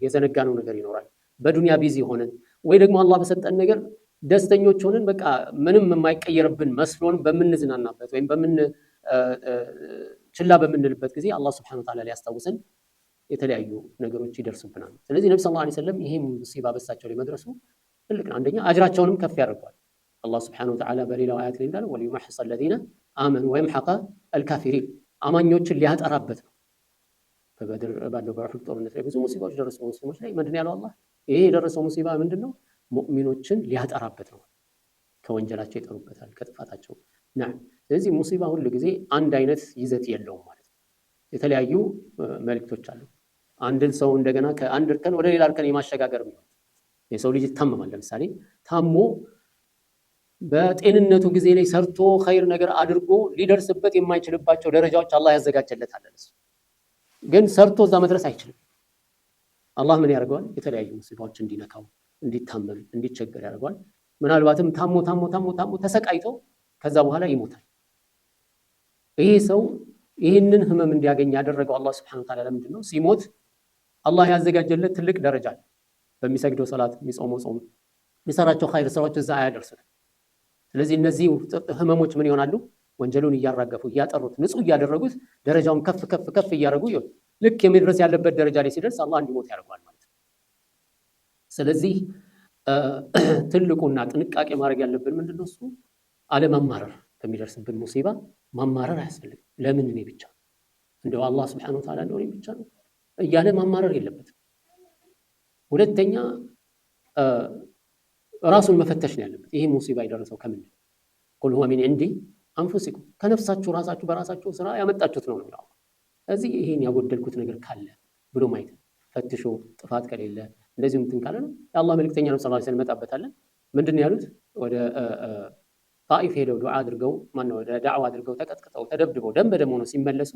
የዘነጋነው ነገር ይኖራል። በዱንያ ቢዚ ሆነን ወይ ደግሞ አላህ በሰጠን ነገር ደስተኞች ሆነን በቃ ምንም የማይቀየርብን መስሎን በምንዝናናበት ወይም ችላ በምንልበት ጊዜ አላህ ሱብሓነሁ ወተዓላ ሊያስታውሰን የተለያዩ ነገሮች ይደርሱብናል። ስለዚህ ነብዩ ሰለላሁ ዐለይሂ ወሰለም ይሄ ሙሲባ በሳቸው ላይ መድረሱ ትልቅ ነው። አንደኛ አጅራቸውንም ከፍ ያደርገዋል። አላህ ሱብሓነሁ ወተዓላ በሌላው አያት ላይ እንዳለው ወሊዩመሕሰ አለዚነ አመኑ ወየምሐቀ አልካፊሪን አማኞችን ሊያጠራበት ነው። በበድር ባለው በኡሑድ ጦርነት ላይ ብዙ ሙሲባዎች ደረሱ ሙስሊሞች ላይ። ምንድን ያለው አላህ ይሄ የደረሰው ሙሲባ ምንድነው? ሙእሚኖችን ሊያጠራበት ነው። ከወንጀላቸው ይጠሩበታል፣ ከጥፋታቸው ና። ስለዚህ ሙሲባ ሁሉ ጊዜ አንድ አይነት ይዘት የለውም ማለት ነው። የተለያዩ መልእክቶች አሉ። አንድን ሰው እንደገና ከአንድ እርከን ወደ ሌላ እርከን የማሸጋገር ነው። የሰው ልጅ ይታመማል። ለምሳሌ ታሞ በጤንነቱ ጊዜ ላይ ሰርቶ ኸይር ነገር አድርጎ ሊደርስበት የማይችልባቸው ደረጃዎች አላህ ያዘጋጀለታል። ግን ሰርቶ እዛ መድረስ አይችልም። አላህ ምን ያደርገዋል? የተለያዩ ሙሲባዎች እንዲነካው፣ እንዲታመም፣ እንዲቸገር ያደርገዋል። ምናልባትም ታሞ ተሰቃይቶ ከዛ በኋላ ይሞታል። ይሄ ሰው ይህንን ህመም እንዲያገኝ ያደረገው አላህ ሱብሓነሁ ወተዓላ ለምንድን ነው? ሲሞት አላህ ያዘጋጀለት ትልቅ ደረጃ አለ። በሚሰግደው ሰላት፣ የሚጾመው ጾም፣ የሚሰራቸው ኸይር ስራዎች እዛ አያደርሱትም። ስለዚህ እነዚህ ህመሞች ምን ይሆናሉ? ወንጀሉን እያራገፉ እያጠሩት ንጹህ እያደረጉት ደረጃውን ከፍ እያደረጉ ይሁን ልክ የሚድረስ ያለበት ደረጃ ላይ ሲደርስ አላህ እንዲሞት ያደርገዋል ማለት ነው። ስለዚህ ትልቁና ጥንቃቄ ማድረግ ያለብን ምንድነው? እሱ አለማማረር። ከሚደርስብን ሙሲባ ማማረር አያስፈልግም። ለምን እኔ ብቻ እንደው አላህ ሱብሓነሁ ወተዓላ እንደው እኔ ብቻ ነው እያለ ማማረር የለበትም። ሁለተኛ ራሱን መፈተሽ ነው ያለበት። ይሄ ሙሲባ የደረሰው ከምንድን ነው? ቁል ሁወ ሚን ዒንዲ አንፉሲኩም ከነፍሳችሁ ራሳችሁ በራሳችሁ ስራ ያመጣችሁት ነው ነው። እዚህ ይሄን ያጎደልኩት ነገር ካለ ብሎ ማየት ፈትሾ፣ ጥፋት ከሌለ እንደዚሁም እንትን ካለ ነው የአላህ መልእክተኛ ነው ሰለላሁ ዐለይሂ ወሰለም መጣበታል። ምንድነው ያሉት? ወደ ጣኢፍ ሄደው ዱዓ አድርገው ወደ ዳዕዋ አድርገው ተቀጥቅጠው ተደብድበው ደም በደም ሆነው ሲመለሱ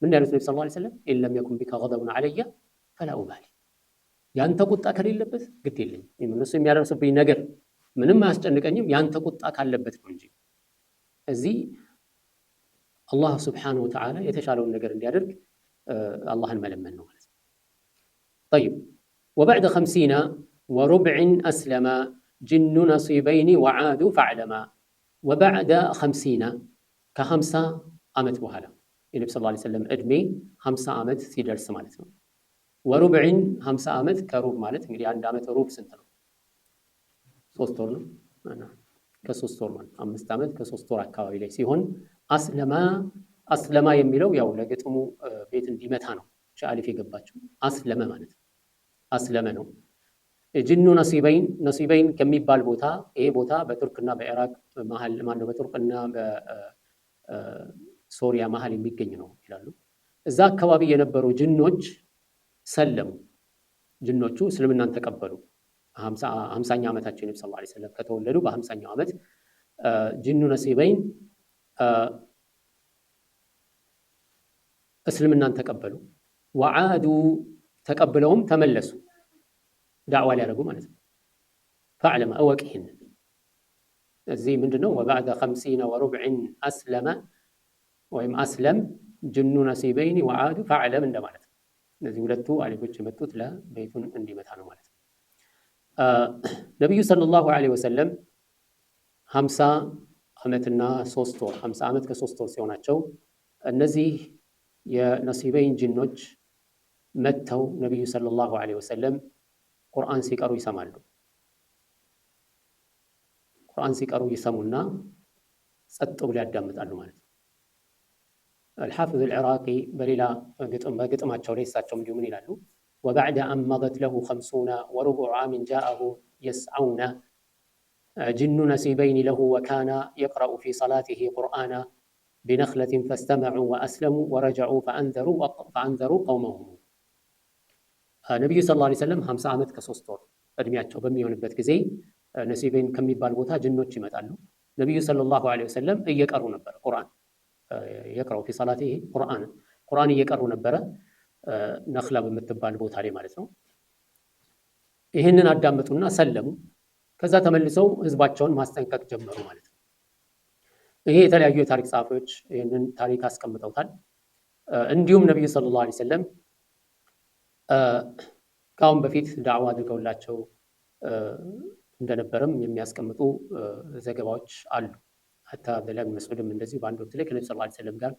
ምን ያሉት ነብዩ ሰለላሁ ዐለይሂ ወሰለም? ኢለም የኩን ቢካ ገደቡን ዐለየ ፈላ ኡባሊ ያንተ ቁጣ ከሌለበት ግድ የለኝም፣ እነሱ የሚያደርሱብኝ ነገር ምንም አያስጨንቀኝም፣ ያንተ ቁጣ ካለበት ነው እንጂ። እዚህ አላህ ሱብሓነሁ ወተዓላ የተሻለውን ነገር እንዲያደርግ አላህን መለመን ነው ማለት ነው። ጠይብ ወበዕደ 50 ወሩብዕ አስለማ ጅኑ ነሲበይኒ ወዓዱ ፈዕለማ። ወበዕደ 50 ከ50 ዓመት በኋላ የነቢ ሰለላሁ ዐለይሂ ወሰለም ዕድሜ 50 ዓመት ሲደርስ ማለት ነው። ወሩብዕን 50 ዓመት ከሩብ ማለት እንግዲህ አንድ ዓመት ሩብ ስንት ነው? 3 ወር ነው። ከ3 ወር ማለት 5 ዓመት ከ3 ወር አካባቢ ላይ ሲሆን አስለማ የሚለው ያው ለግጥሙ ቤት እንዲመታ ነው ሻአሊፍ የገባቸው አስለመ ማለት ነው። አስለመ ነው። ጅኑ ነሲበይን ከሚባል ቦታ ይሄ ቦታ በቱርክና በኢራቅ መሀል ማነው በቱርክና በሶሪያ መሀል የሚገኝ ነው ይላሉ። እዛ አካባቢ የነበሩ ጅኖች ሰለሙ። ጅኖቹ እስልምናን ተቀበሉ። 50ኛ ዓመታቸው ነብዩ ሰለላሁ ዐለይሂ ወሰለም ከተወለዱ በ50ኛው ዓመት ጅኑ ነሲበይን እስልምናን ተቀበሉ። ወዓዱ ተቀብለውም ተመለሱ ዳዕዋ ሊያደርጉ ማለት ነው። ፈዕለማ እወቅ ይህንን እዚህ ምንድነው? ወበዕደ 50 ወሩብዕን አስለመ ወይም አስለም ጅኑ ነሲበይኒ ወዓዱ ፈዕለም እንደማለት ነው። እነዚህ ሁለቱ አሊፎች የመጡት ለቤቱን እንዲመታ ነው ማለት ነው። ነቢዩ ሰለላሁ ዐለይሂ ወሰለም 50 ዓመትና 3 ወር 50 ዓመት ከ3 ወር ሲሆናቸው እነዚህ የነሲበይን ጅኖች መጥተው ነቢዩ ሰለላሁ ዐለይሂ ወሰለም ቁርአን ሲቀሩ ይሰማሉ። ቁርአን ሲቀሩ ይሰሙና ጸጥ ብለው ያዳምጣሉ ማለት ነው። አልሐፊዝ አልዕራቂ በሌላ በግጥማቸው ላይ እሳቸው እንዲሁ ምን ይላሉ? ወበዕደ አን መደት ለሁ 50 ወሩቡዕ ዓምን ጃአሁ የስዐውነ ጅኑ ነሲበይን ለሁ ወካነ የቅረኡ ፊ ሰላቲሂ ቁርአና ቢነኽለትን ፈስተመዑ ወአስለሙ ወረጀዑ ፈአንዘሩ ቀውመሁም። ነቢዩ ሰለላሁ ዐለይሂ ወሰለም 50 ዓመት ከ3 ወር እድሜያቸው በሚሆንበት ጊዜ ነሲበይን ከሚባል ቦታ ጅኖች ይመጣሉ። ነቢዩ ሰለላሁ ዐለይሂ ወሰለም እየቀሩ ነበር ቁርአን የቅረኡ ፊ ሰላቲሂ ቁርአን እየቀሩ ነበረ ነኽላ በምትባል ቦታ ላይ ማለት ነው። ይህንን አዳመጡና ሰለሙ። ከዛ ተመልሰው ህዝባቸውን ማስጠንቀቅ ጀመሩ ማለት ነው። ይሄ የተለያዩ የታሪክ ጸሐፊዎች ይህንን ታሪክ አስቀምጠውታል። እንዲሁም ነቢዩ ሰለላሁ ዐለይሂ ወሰለም ከአሁን በፊት ዳዕዋ አድርገውላቸው እንደነበረም የሚያስቀምጡ ዘገባዎች አሉ። ሐታ አብደላህ ብን መስዑድም እንደዚሁ በአንድ ወቅት ላይ ከነቢ ሰለላሁ ዐለይሂ ወሰለም ጋር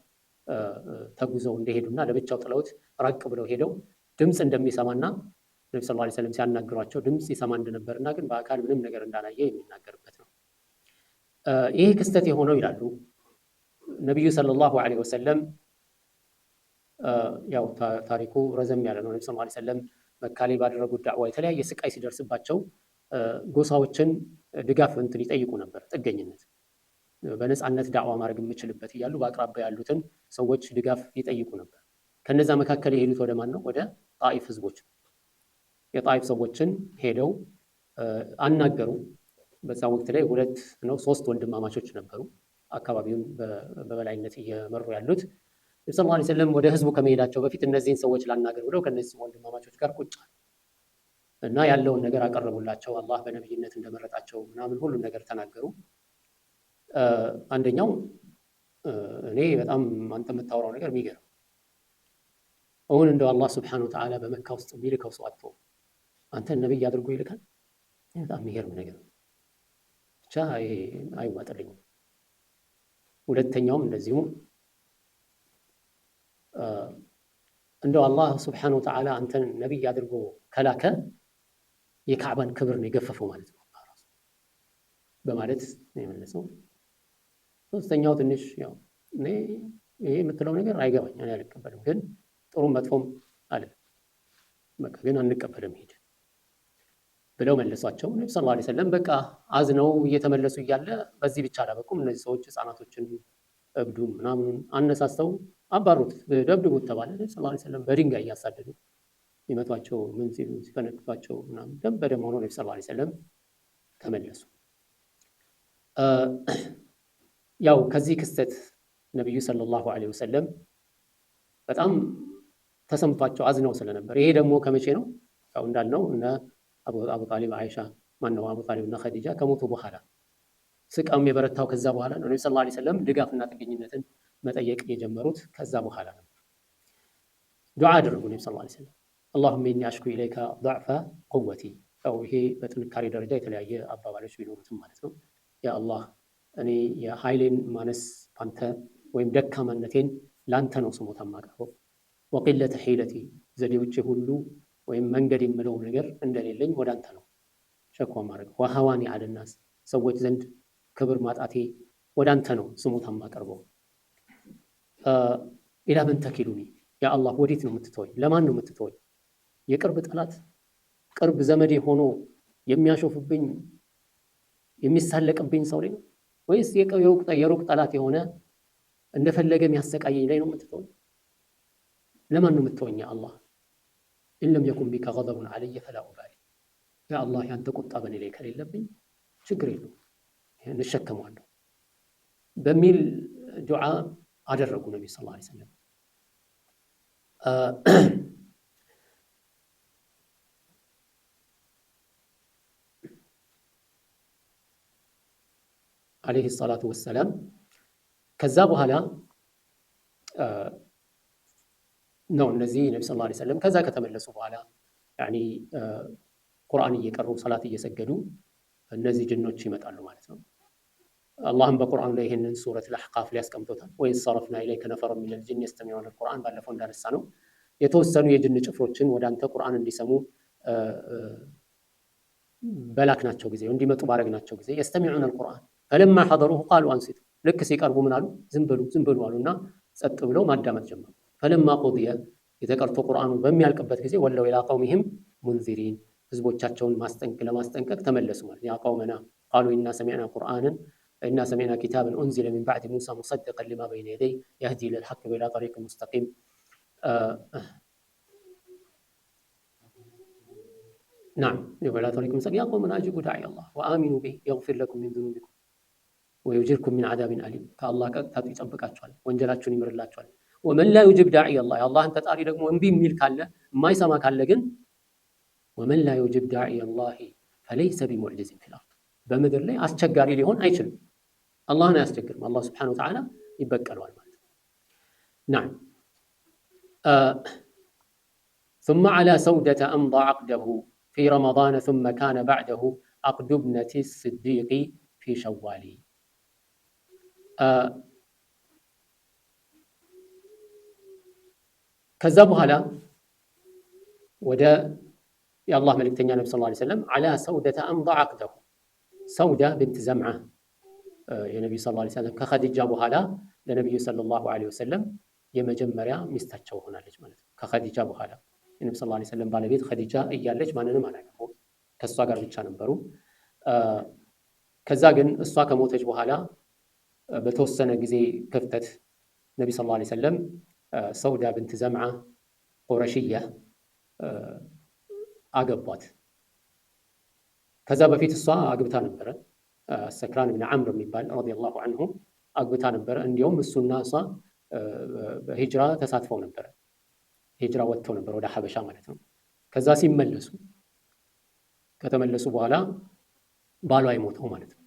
ተጉዘው እንደሄዱና ለብቻው ጥለውት ራቅ ብለው ሄደው ድምፅ እንደሚሰማና ነቢ ሰለላሁ ዐለይሂ ወሰለም ሲያናግሯቸው ድምፅ ይሰማ እንደነበርና ግን በአካል ምንም ነገር እንዳላየ የሚናገርበት ነው። ይህ ክስተት የሆነው ይላሉ ነቢዩ ሰለላሁ ዐለይሂ ወሰለም ያው ታሪኩ ረዘም ያለ ነው። ነቢ ሰለላሁ ዐለይሂ ወሰለም መካ ላይ ባደረጉት ዳዕዋ የተለያየ ስቃይ ሲደርስባቸው ጎሳዎችን ድጋፍ ይጠይቁ ነበር። ጥገኝነት በነፃነት ዳዕዋ ማድረግ የምችልበት እያሉ በአቅራቢያ ያሉትን ሰዎች ድጋፍ ይጠይቁ ነበር። ከነዛ መካከል የሄዱት ወደ ማን ነው? ወደ ጣኢፍ ህዝቦች። የጣኢፍ ሰዎችን ሄደው አናገሩ። በዛ ወቅት ላይ 2-3 ወንድማማቾች ነበሩ አካባቢውን በበላይነት እየመሩ ያሉት። ነቢ ሰለላሁ ዐለይሂ ወሰለም ወደ ህዝቡ ከመሄዳቸው በፊት እነዚህን ሰዎች ላናገር ብለው ከነዚህ ወንድማማቾች ጋር ቁጭ አሉ እና ያለውን ነገር አቀረቡላቸው። አላህ በነብይነት እንደመረጣቸው ምናምን ሁሉን ነገር ተናገሩ። አንደኛው እኔ በጣም አንተ የምታወራው ነገር የሚገርም አሁን እንደው አላህ ሱብሓነሁ ወተዓላ በመካ ውስጥ የሚልከው ሰው አጥቶ አንተን ነብይ አድርጎ ይልካል? በጣም የሚገርም ነገር ብቻ አይዋጥልኝም። ሁለተኛውም እንደዚሁ እንደው አላህ ሱብሓነሁ ወተዓላ አንተን ነብይ አድርጎ ከላከ የካዕባን ክብር ነው የገፈፈው ማለት ነው በማለት ነው የመለሰው። ሶስተኛው ትንሽ ያው እኔ ይሄ የምትለው ነገር አይገባኝ፣ እኔ አልቀበልም፣ ግን ጥሩም መጥፎም አለ በቃ ግን አንቀበልም ሄድ ብለው መለሷቸው። ነብዩ ሰለላሁ ዐለይሂ ወሰለም በቃ አዝነው እየተመለሱ እያለ በዚህ ብቻ አላበቁም። እነዚህ ሰዎች ህፃናቶችን እብዱም ምናምን አነሳስተው አባሩት፣ ደብድቡት ተባለ። ነብዩ ሰለላሁ ዐለይሂ ወሰለም በድንጋይ እያሳደዱ ይመቷቸው፣ ምን ሲሉ ሲፈነክቷቸው ምናምን ደም በደም ሆኖ ነብዩ ሰለላሁ ዐለይሂ ወሰለም ተመለሱ። ያው ከዚህ ክስተት ነብዩ ሰለላሁ ዐለይሂ ወሰለም በጣም ተሰምቷቸው አዝነው ስለነበር፣ ይሄ ደግሞ ከመቼ ነው? ያው እንዳልነው እነ አቡ ጣሊብ አይሻ ማነው አቡ ጣሊብ እና ኸዲጃ ከሞቱ በኋላ ስቃም የበረታው ከዛ በኋላ ነው። ነብዩ ሰለላሁ ዐለይሂ ወሰለም ድጋፍና ጥገኝነትን መጠየቅ የጀመሩት ከዛ በኋላ ነው። ዱዓ አደረጉ ነብዩ ሰለላሁ ዐለይሂ ወሰለም اللهم إني أشكو إليك ضعف قوتي። ያው ይሄ በጥንካሬ ደረጃ የተለያየ አባባሎች ቢኖሩትም ማለት ነው። ያ አላህ እኔ የኃይሌን ማነስ አንተ ወይም ደካማነቴን ላንተ ነው ስሞታ ማቀርበው። ወቂለተ ሒለቲ ዘዴዎቼ ሁሉ ወይም መንገድ የምለው ነገር እንደሌለኝ ወደ አንተ ነው ሸክዋ ማድረግ። ወሀዋኒ ዐለናስ ሰዎች ዘንድ ክብር ማጣቴ ወደ አንተ ነው ስሞታ ማቀርበው። ኢላ መን ተኪሉኒ ያ አላህ ወዴት ነው የምትተወኝ? ለማን ነው የምትተወኝ? የቅርብ ጠላት ቅርብ ዘመዴ ሆኖ የሚያሾፍብኝ የሚሳለቅብኝ ሰው ላይ ነው ወይስ የሩቅ ጠላት የሆነ እንደፈለገ የሚያሰቃየኝ ላይ ነው የምትተወኝ? ለማን ነው የምትተወኝ? ያ አላህ ኢን ለም የኩን ቢከ ገደቡን ዐለየ ፈላ ኡባሊ። ያ አላህ ያንተ ቁጣ በእኔ ላይ ከሌለብኝ ችግር የለውም እንሸከመዋለሁ በሚል ዱዓ አደረጉ ነብዩ ሰለላሁ ዐለይሂ ወሰለም። አለይሂ ሰላቱ ወሰላም ከዛ በኋላ ነው እነዚህ ነብዩ ሰለላሁ ዐለይሂ ወሰለም ከዛ ከተመለሱ በኋላ ያኒ ቁርአን እየቀሩ ሰላት እየሰገዱ እነዚህ ጅኖች ይመጣሉ ማለት ነው። አላህም በቁርአኑ ላይ ይሄንን ሱረት አልአሕቃፍ ላይ ያስቀምጦታል። ወኢዝ ሰረፍና ኢለይከ ነፈረን ሚነል ጂኒ የስተሚዑነ አልቁርአን ባለፈው እንዳነሳ ነው የተወሰኑ የጅን ጭፍሮችን ወደ አንተ ቁርአን እንዲሰሙ በላክናቸው ጊዜ እንዲመጡ ባረግናቸው ጊዜ የስተሚዑነ አልቁርአን ፈለማ ሐደሩሁ ቃሉ አንሲቱ ልክ ሲቀርቡ ምን አሉ? ዝም በሉ አሉና ጸጥ ብለው ማዳመጥ ጀመሩ። ፈለማ ቁድየ የተቀርቶ ቁርአኑ በሚያልቅበት ጊዜ ወለው ኢላ ቀውሚሂም ሙንዚሪን ህዝቦቻቸውን ለማስጠንቀቅ ተመለሱ ማለት ያ ቀውመና ቃሉ ኢና ሰሚዕና ኪታበን ኡንዚለ ሚን ባዕድ ሙሳ ሙሰድቀን ሊማ በይነ የደይሂ የህዲ ኢለል ሐቅ ወኢላ ጠሪቂን ሙስተቂም ናም ወኢላ ጠሪቂን ሙስተቂም ያ ቀውመና አጂቡ ዳዒየ አላህ ወአሚኑ ቢሂ የግፊር ለኩም ሚን ዙኑቢኩም ወዩጅርኩም ሚን ዐዛቢን አሊም። ከአላህ ቀጥታ ይጠብቃቸዋል፣ ወንጀላችሁን ይምርላቸዋል። ወመን ላ ዩጅብ ዳዒየ አላህ የአላህን ተጣሪ ደግሞ እምቢ የሚል ካለ የማይሰማ ካለ ግን ወመን ላ ዩጅብ ዳዒየ አላህ ፈለይሰ ቢሙዕጅዝን ፊል አርድ በምድር ላይ አስቸጋሪ ሊሆን አይችልም። አላህን አያስቸግርም። አላህ ሱብሓነሁ ወተዓላ ይበቀለዋል ማለት ነው። ናም ثم على سودة أمضى عقده في رمضان ثم كان بعده عقد ابنة الصديق في شوال ከዛ በኋላ ወደ የአላህ መልእክተኛ ነብዩ ሰለላሁ ዐለይሂ ወሰለም على سودة أمضى عقده سودة بنت زمعة የነብዩ ሰለላሁ ዐለይሂ ወሰለም ከኸዲጃ በኋላ ለነብዩ ሰለላሁ ዐለይሂ ወሰለም የመጀመሪያ ሚስታቸው ሆናለች ማለት ነው። ከኸዲጃ በኋላ የነብዩ ሰለላሁ ዐለይሂ ወሰለም ባለቤት ኸዲጃ እያለች ማንንም አላገቡም፣ ከሷ ጋር ብቻ ነበሩ። ከዛ ግን እሷ ከሞተች በኋላ በተወሰነ ጊዜ ክፍተት ነብዩ ሰለላሁ ዐለይሂ ወሰለም ሰውዳ ብንት ዘምዓ ቁረሽያ አገቧት። ከዛ በፊት እሷ አግብታ ነበረ። ሰክራን ብን ዐምር የሚባል ረዲየላሁ ዐንሁ አግብታ ነበረ። እንዲያውም እሱና እሷ በሂጅራ ተሳትፈው ነበረ። ሂጅራ ወጥተው ነበር ወደ ሐበሻ ማለት ነው። ከዛ ሲመለሱ ከተመለሱ በኋላ ባሏ ይሞተው ማለት ነው።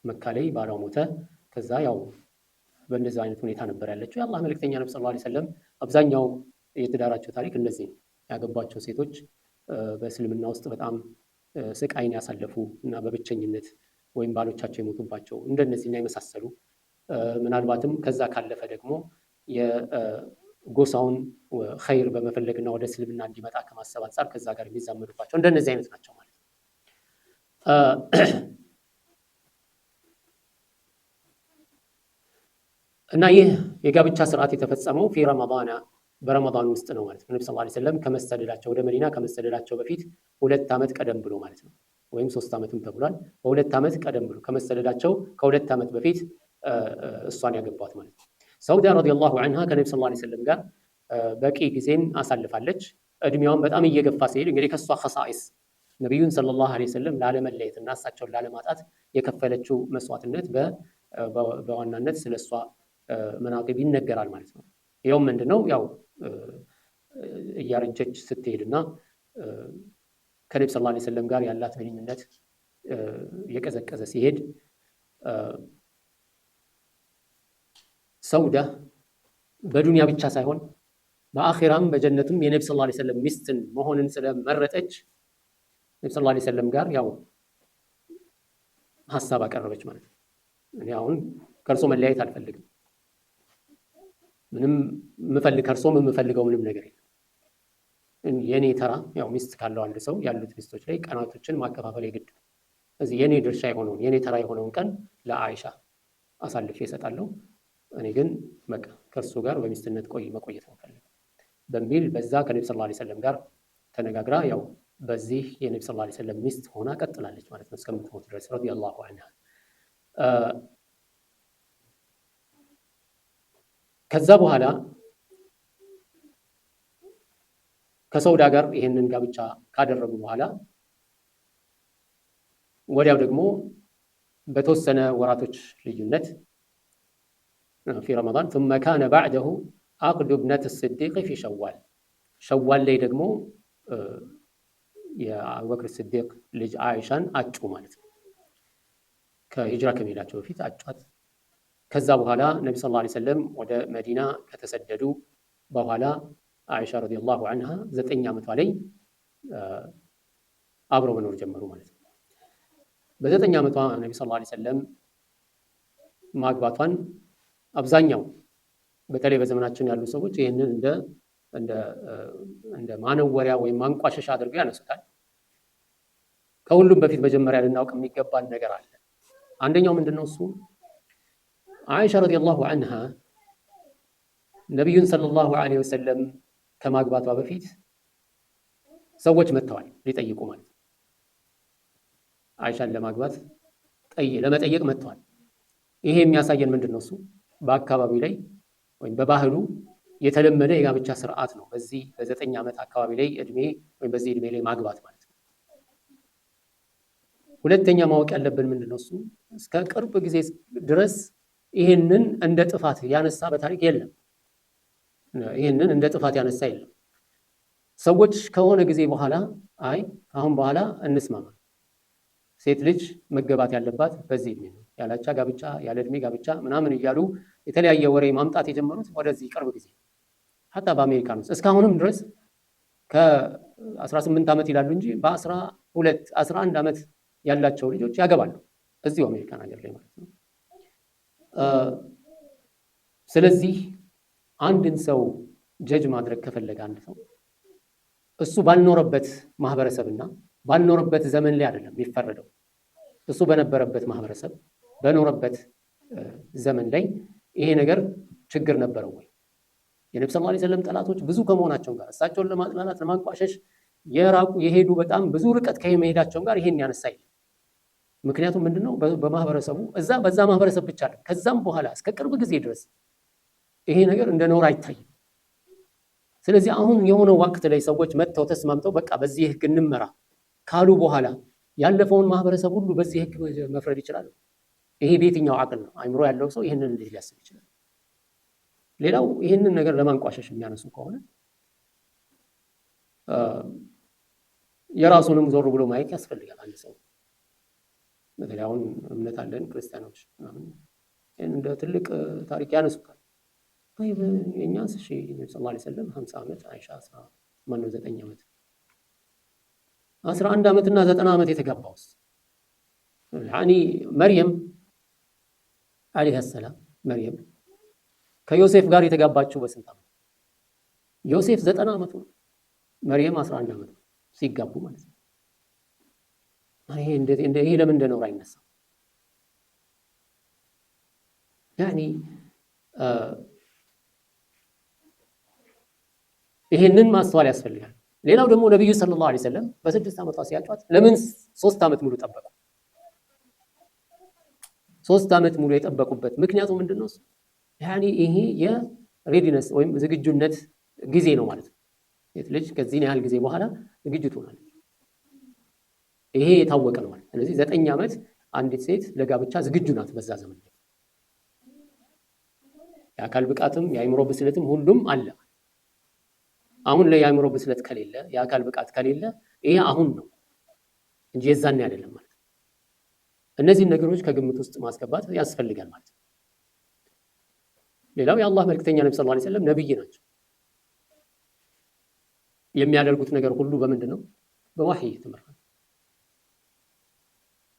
መካ ላይ ባሏ ሞተ። ከዛ ያው በእንደዚህ አይነት ሁኔታ ነበር ያለችው። የአላህ መልእክተኛ ነብዩ ሰለላሁ ዐለይሂ ወሰለም አብዛኛው የትዳራቸው ታሪክ እንደዚህ ነው። ያገቧቸው ሴቶች በእስልምና ውስጥ በጣም ስቃይን ያሳለፉ እና በብቸኝነት ወይም ባሎቻቸው የሞቱባቸው እንደነዚህና የመሳሰሉ ምናልባትም ከዛ ካለፈ ደግሞ የጎሳውን ኸይር በመፈለግና ወደ እስልምና እንዲመጣ ከማሰብ አንጻር ከዛ ጋር የሚዛመዱባቸው እንደነዚህ አይነት ናቸው ማለት ነው። እና ይህ የጋብቻ ስርዓት የተፈጸመው ፊ ረመዳን በረመዳን ውስጥ ነው ማለት ነው። ነብዩ ሰለላሁ ዐለይሂ ወሰለም ከመሰደዳቸው ወደ መዲና ከመሰደዳቸው በፊት 2 ዓመት ቀደም ብሎ ማለት ነው። ወይም 3 ዓመትም ተብሏል። በ2 ዓመት ቀደም ብሎ ከመሰደዳቸው ከ2 ዓመት በፊት እሷን ያገቧት ማለት ነው። ሰውዳ ረዲየላሁ ዐንሃ ከነብዩ ሰለላሁ ዐለይሂ ወሰለም ጋር በቂ ጊዜን አሳልፋለች። እድሜዋን በጣም እየገፋ ሲሄድ እንግዲህ ከሷ ኸሳኢስ ነብዩን ሰለላሁ ዐለይሂ ወሰለም ላለመለየት እና እሳቸውን ላለማጣት የከፈለችው መስዋዕትነት በዋናነት ስለሷ መናቂብ ይነገራል ማለት ነው። ይኸውም ምንድነው? ያው እያረጀች ስትሄድና ከነብዩ ሰለላሁ ዐለይሂ ወሰለም ጋር ያላት ግንኙነት እየቀዘቀዘ ሲሄድ ሰውዳ በዱንያ ብቻ ሳይሆን በአኺራም በጀነትም የነብዩ ሰለላሁ ዐለይሂ ወሰለም ሚስትን መሆንን ስለመረጠች ነብዩ ሰለላሁ ዐለይሂ ወሰለም ጋር ያው ሐሳብ አቀረበች ማለት ነው። እኔ አሁን ከእርሶ መለያየት አልፈልግም፣ ምንም ከእርሶም የምፈልገው ምንም ነገር የለም። የኔ ተራ ያው ሚስት ካለው አንድ ሰው ያሉት ሚስቶች ላይ ቀናቶችን ማከፋፈል የግድ ነው። እዚህ የኔ ድርሻ የሆነውን የኔ ተራ የሆነውን ቀን ለአይሻ አሳልፌ እሰጣለሁ። እኔ ግን በቃ ከእርሱ ጋር በሚስትነት መቆየት ነው ፈልገው በሚል በዛ ከነብዩ ሰለላሁ ዐለይሂ ወሰለም ጋር ተነጋግራ ያው በዚህ የነብዩ ሰለላሁ ዐለይሂ ወሰለም ሚስት ሆና ቀጥላለች ማለት ነው እስከምትሞት ድረስ ረዲየላሁ ዐንሃ። ከዛ በኋላ ከሰውዳ ጋር ይሄንን ጋብቻ ካደረጉ በኋላ ወዲያው ደግሞ በተወሰነ ወራቶች ልዩነት في رمضان ثم كان بعده عقد ابنة الصديق في شوال ሸዋል ላይ ደግሞ የአቡበክር ስዲቅ ልጅ አይሻን አጩ ማለት ነው። ከሂጅራ ከመሄዳቸው በፊት አጯት። ከዛ በኋላ ነብዩ ሰለላሁ ዐለይሂ ወሰለም ወደ መዲና ከተሰደዱ በኋላ አይሻ ረዲየላሁ ዐንሃ 9 ዓመቷ ላይ አብረው መኖር ጀመሩ ማለት ነው። በ9 ዓመቷ ነብዩ ሰለላሁ ዐለይሂ ወሰለም ማግባቷን አብዛኛው በተለይ በዘመናችን ያሉ ሰዎች ይህንን እንደ ማነወሪያ ወይም ማንቋሸሻ አድርገው ያነሱታል። ከሁሉም በፊት መጀመሪያ ልናውቅ የሚገባን ነገር አለ። አንደኛው ምንድነው? እሱ አይሻ ረዲየላሁ ዐንሃ ነብዩን ሰለላሁ ዐለይሂ ወሰለም ከማግባቷ በፊት ሰዎች መጥተዋል ሊጠይቁ ማለት ነው። አይሻን ለማግባት ለመጠየቅ መጥተዋል። ይሄ የሚያሳየን ምንድነው? እሱ በአካባቢው ላይ ወይም በባህሉ የተለመደ የጋብቻ ስርዓት ነው። በዚህ በ9 ዓመት አካባቢ ላይ እድሜ ወይም በዚህ እድሜ ላይ ማግባት ማለት ነው። ሁለተኛ ማወቅ ያለብን ምንድነው? እሱ እስከ ቅርብ ጊዜ ድረስ ይሄንን እንደ ጥፋት ያነሳ በታሪክ የለም። ይሄንን እንደ ጥፋት ያነሳ የለም። ሰዎች ከሆነ ጊዜ በኋላ አይ አሁን በኋላ እንስማማ፣ ሴት ልጅ መገባት ያለባት በዚህ እድሜ ነው፣ ያላቻ ጋብቻ ያለ እድሜ ጋብቻ ምናምን እያሉ የተለያየ ወሬ ማምጣት የጀመሩት ወደዚህ ቅርብ ጊዜ ሐታ በአሜሪካን ውስጥ እስካሁንም ድረስ ከ18 ዓመት ይላሉ እንጂ በ12 11 ዓመት ያላቸው ልጆች ያገባሉ እዚሁ አሜሪካን ሀገር ላይ ማለት ነው። ስለዚህ አንድን ሰው ጀጅ ማድረግ ከፈለገ አንድ ሰው እሱ ባልኖረበት ማህበረሰብና ባልኖረበት ዘመን ላይ አይደለም የሚፈረደው። እሱ በነበረበት ማህበረሰብ በኖረበት ዘመን ላይ ይሄ ነገር ችግር ነበረው ወይ? የነብዩ ሰለላሁ ዐለይሂ ወሰለም ጠላቶች ብዙ ከመሆናቸው ጋር እሳቸውን ለማጥላላት ለማንቋሸሽ የራቁ የሄዱ በጣም ብዙ ርቀት ከመሄዳቸው ጋር ይሄን ያነሳ ይል። ምክንያቱም ምንድነው በማህበረሰቡ በዛ ማህበረሰብ ብቻ አይደለም ከዛም በኋላ እስከ ቅርብ ጊዜ ድረስ ይሄ ነገር እንደ ኖር አይታይም። ስለዚህ አሁን የሆነ ወቅት ላይ ሰዎች መጥተው ተስማምተው በቃ በዚህ ህግ እንመራ ካሉ በኋላ ያለፈውን ማህበረሰብ ሁሉ በዚህ ህግ መፍረድ ይችላል? ይሄ በየትኛው አቅል ነው? አይምሮ ያለው ሰው ይሄንን እንዴት ሊያስብ ይችላል? ሌላው ይሄንን ነገር ለማንቋሸሽ የሚያነሱ ከሆነ የራሱንም ዞር ብሎ ማየት ያስፈልጋል። አንድ ሰው በተለይ አሁን እምነት አለን ክርስቲያኖች እንደ ትልቅ ታሪክ ያነሱታል። የእኛስ እሺ ነብዩ ሰለላሁ ዐለይሂ ወሰለም 50 ዓመት አይሻ 9 ዓመት 11 ዓመትና 9 ዓመት የተጋባውስ ያኒ መርየም አለይሃ ሰላም መርየም ከዮሴፍ ጋር የተጋባችው በስንት ዓመት? ዮሴፍ 9 ዓመቱ ነው፣ መርየም 11 ዓመት ነው ሲጋቡ ማለት ነው። ይሄ ለምን እንደኖር አይነሳም? ያኒ ይሄንን ማስተዋል ያስፈልጋል። ሌላው ደግሞ ነብዩ ሰለላሁ ዐለይሂ ወሰለም በ6 ዓመቷ ሲያጯት ለምን 3 ዓመት ሙሉ ጠበቁ? 3 ዓመት ሙሉ የጠበቁበት ምክንያቱ ምንድነው? ያኒ ይሄ የሬዲነስ ወይም ዝግጁነት ጊዜ ነው ማለት ነው። ሴት ልጅ ከዚህ ያህል ጊዜ በኋላ ዝግጁ ትሆናለች። ይሄ የታወቀ ነው ማለት። ስለዚህ 9 ዓመት አንዲት ሴት ለጋብቻ ዝግጁ ናት በዛ ዘመን ላይ። የአካል ብቃትም የአይምሮ ብስለትም ሁሉም አለ። አሁን ላይ የአይምሮ ብስለት ከሌለ የአካል ብቃት ከሌለ ይሄ አሁን ነው እንጂ የዛኔ አይደለም ማለት ነው። እነዚህን ነገሮች ከግምት ውስጥ ማስገባት ያስፈልጋል ማለት ነው። ሌላው የአላህ መልእክተኛ ነብዩ ሰለላሁ ዐለይሂ ወሰለም ነብይ ናቸው። የሚያደርጉት ነገር ሁሉ በምንድን ነው? በዋህይ የተመራ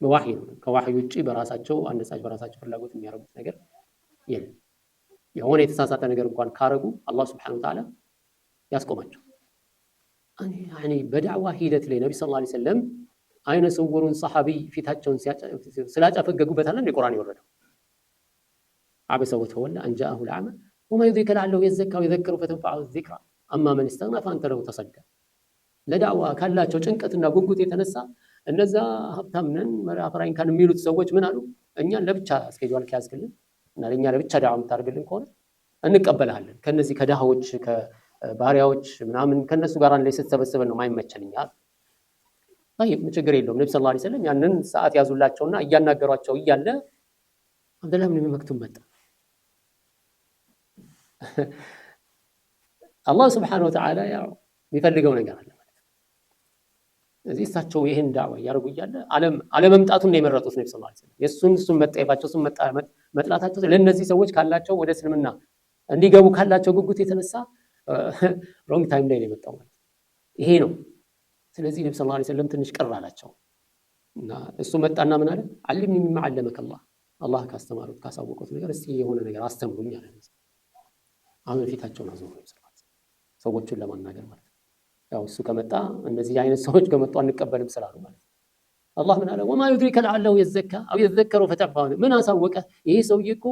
በዋህይ ነው። ከዋህይ ውጪ በራሳቸው አነሳሽ በራሳቸው ፍላጎት የሚያደርጉት ነገር የለም። የሆነ የተሳሳተ ነገር እንኳን ካረጉ አላህ ሱብሓነሁ ወተዓላ ያስቆማቸው። ያኒ በዳዕዋ ሂደት ላይ ነብዩ ሰለላሁ ዐለይሂ ወሰለም አይነ ስውሩን ሰሐቢ ፊታቸውን ስላጨፈገጉበት አለ እንደ ቁርአን የወረደው አበሰ ወተወላ አን ጃአሁ ልአዕማ ወማ ዩድሪከ ለዐለሁ የዘካ ወየዘከሩ ፈተንፈዐሁ ዚክራ አማ መን ስተግና ፈአንተ ለሁ ተሰዳ። ለዳዕዋ ካላቸው ጭንቀትና ጉጉት የተነሳ እነዛ ሀብታም ነን መራፍራይን ካን የሚሉት ሰዎች ምን አሉ? እኛን ለብቻ እስኬጁል ከያዝክልን እና ለኛ ለብቻ ዳዕዋ የምታደርግልን ከሆነ እንቀበልሃለን። ከነዚህ ከዳህዎች ከባሪያዎች ምናምን ከነሱ ጋር አንድ ላይ ስትሰበስበን ነው ማይመቸንኛ። طيب ችግር የለውም። ነብዩ ሰለላሁ ዐለይሂ ወሰለም ያንን ሰዓት ያዙላቸውና እያናገሯቸው እያለ አብደላህ ብን መክቱም መጣ። አላህ ሱብሓነሁ ወተዓላ ያው የሚፈልገው ነገር አለ ማለት ነው። እዚህ እሳቸው ይሄን ዳዕዋ ያደርጉ እያለ አለመምጣቱን ነው የመረጡት ነብዩ ሰለላሁ ዐለይሂ ወሰለም። የሱን መጠየፋቸው እሱን መጥላታቸው ለእነዚህ ሰዎች ካላቸው ወደ እስልምና እንዲገቡ ካላቸው ጉጉት የተነሳ ሮንግ ታይም ላይ ነው የመጣው ማለት ይሄ ነው። ስለዚህ ነብዩ ሰለላሁ ዐለይሂ ወሰለም ትንሽ ቅር አላቸው እና እሱ መጣና ምን አለ? አልምኒ ሚማ ዐለመከ አላህ ካስተማሩት ካሳወቁት ነገር እስቲ የሆነ ነገር አስተምሩኝ አለ። አሁን ፊታቸውን አዞሩ ሰዎቹን ለማናገር ማለት ነው። ያው እሱ ከመጣ እነዚህ አይነት ሰዎች ከመጡ አንቀበልም ስላሉ ማለት ነው። አላህ ምን አለ? ወማ ዩድሪከ ለዐለሁ የዘካ አው የዘከሩ ፈተንፈዐሁ ምን አሳወቀ? ይሄ ሰውዬ እኮ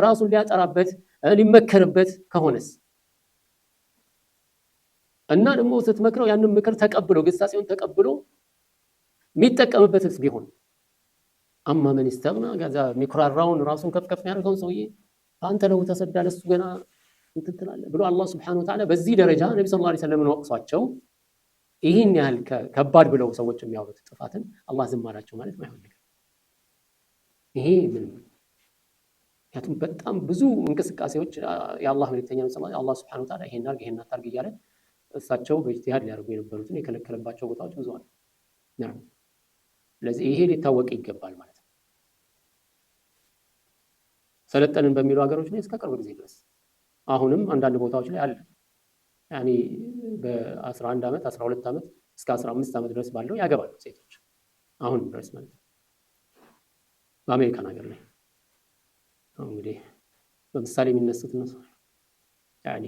ራሱን ሊያጠራበት ሊመከርበት ከሆነስ እና ደግሞ ስትመክረው ያንን ምክር ተቀብሎ ግሳጼውን ተቀብሎ የሚጠቀምበትስ ቢሆን አማ መን ስተግና ጋዛ ሚክራራውን ራሱን ከፍከፍ የሚያደርገውን ሰውዬ አንተ ለው ተሰዳ ለሱ ገና እንትን ትላለህ ብሎ አላህ ሱብሓነሁ ወተዓላ በዚህ ደረጃ ነብዩ ሰለላሁ ዐለይሂ ወሰለም ወቅሷቸው ይህን ያህል ከባድ ብለው ሰዎች የሚያወሩት ጥፋትን አላህ ዝም አላቸው ማለት ነው። አይሆንም ይሄ ምን ያቱም በጣም ብዙ እንቅስቃሴዎች የአላህ መልእክተኛ አላህ ሱብሓነሁ ወተዓላ ይሄን አድርግ ይሄን አታርግ እያለ እሳቸው በኢጅቲሃድ ሊያደርጉ የነበሩትን የከለከለባቸው ቦታዎች ብዙ አሉ። ነዓም ስለዚህ ይሄ ሊታወቅ ይገባል ማለት ነው። ሰለጠንን በሚሉ ሀገሮች ላይ እስከ ቅርብ ጊዜ ድረስ አሁንም አንዳንድ ቦታዎች ላይ አለ ያኒ በ11 ዓመት 12 ዓመት እስከ 15 ዓመት ድረስ ባለው ያገባሉ ሴቶች አሁን ድረስ ማለት ነው በአሜሪካን ሀገር ላይ እንግዲህ በምሳሌ የሚነሱት ነው ያኒ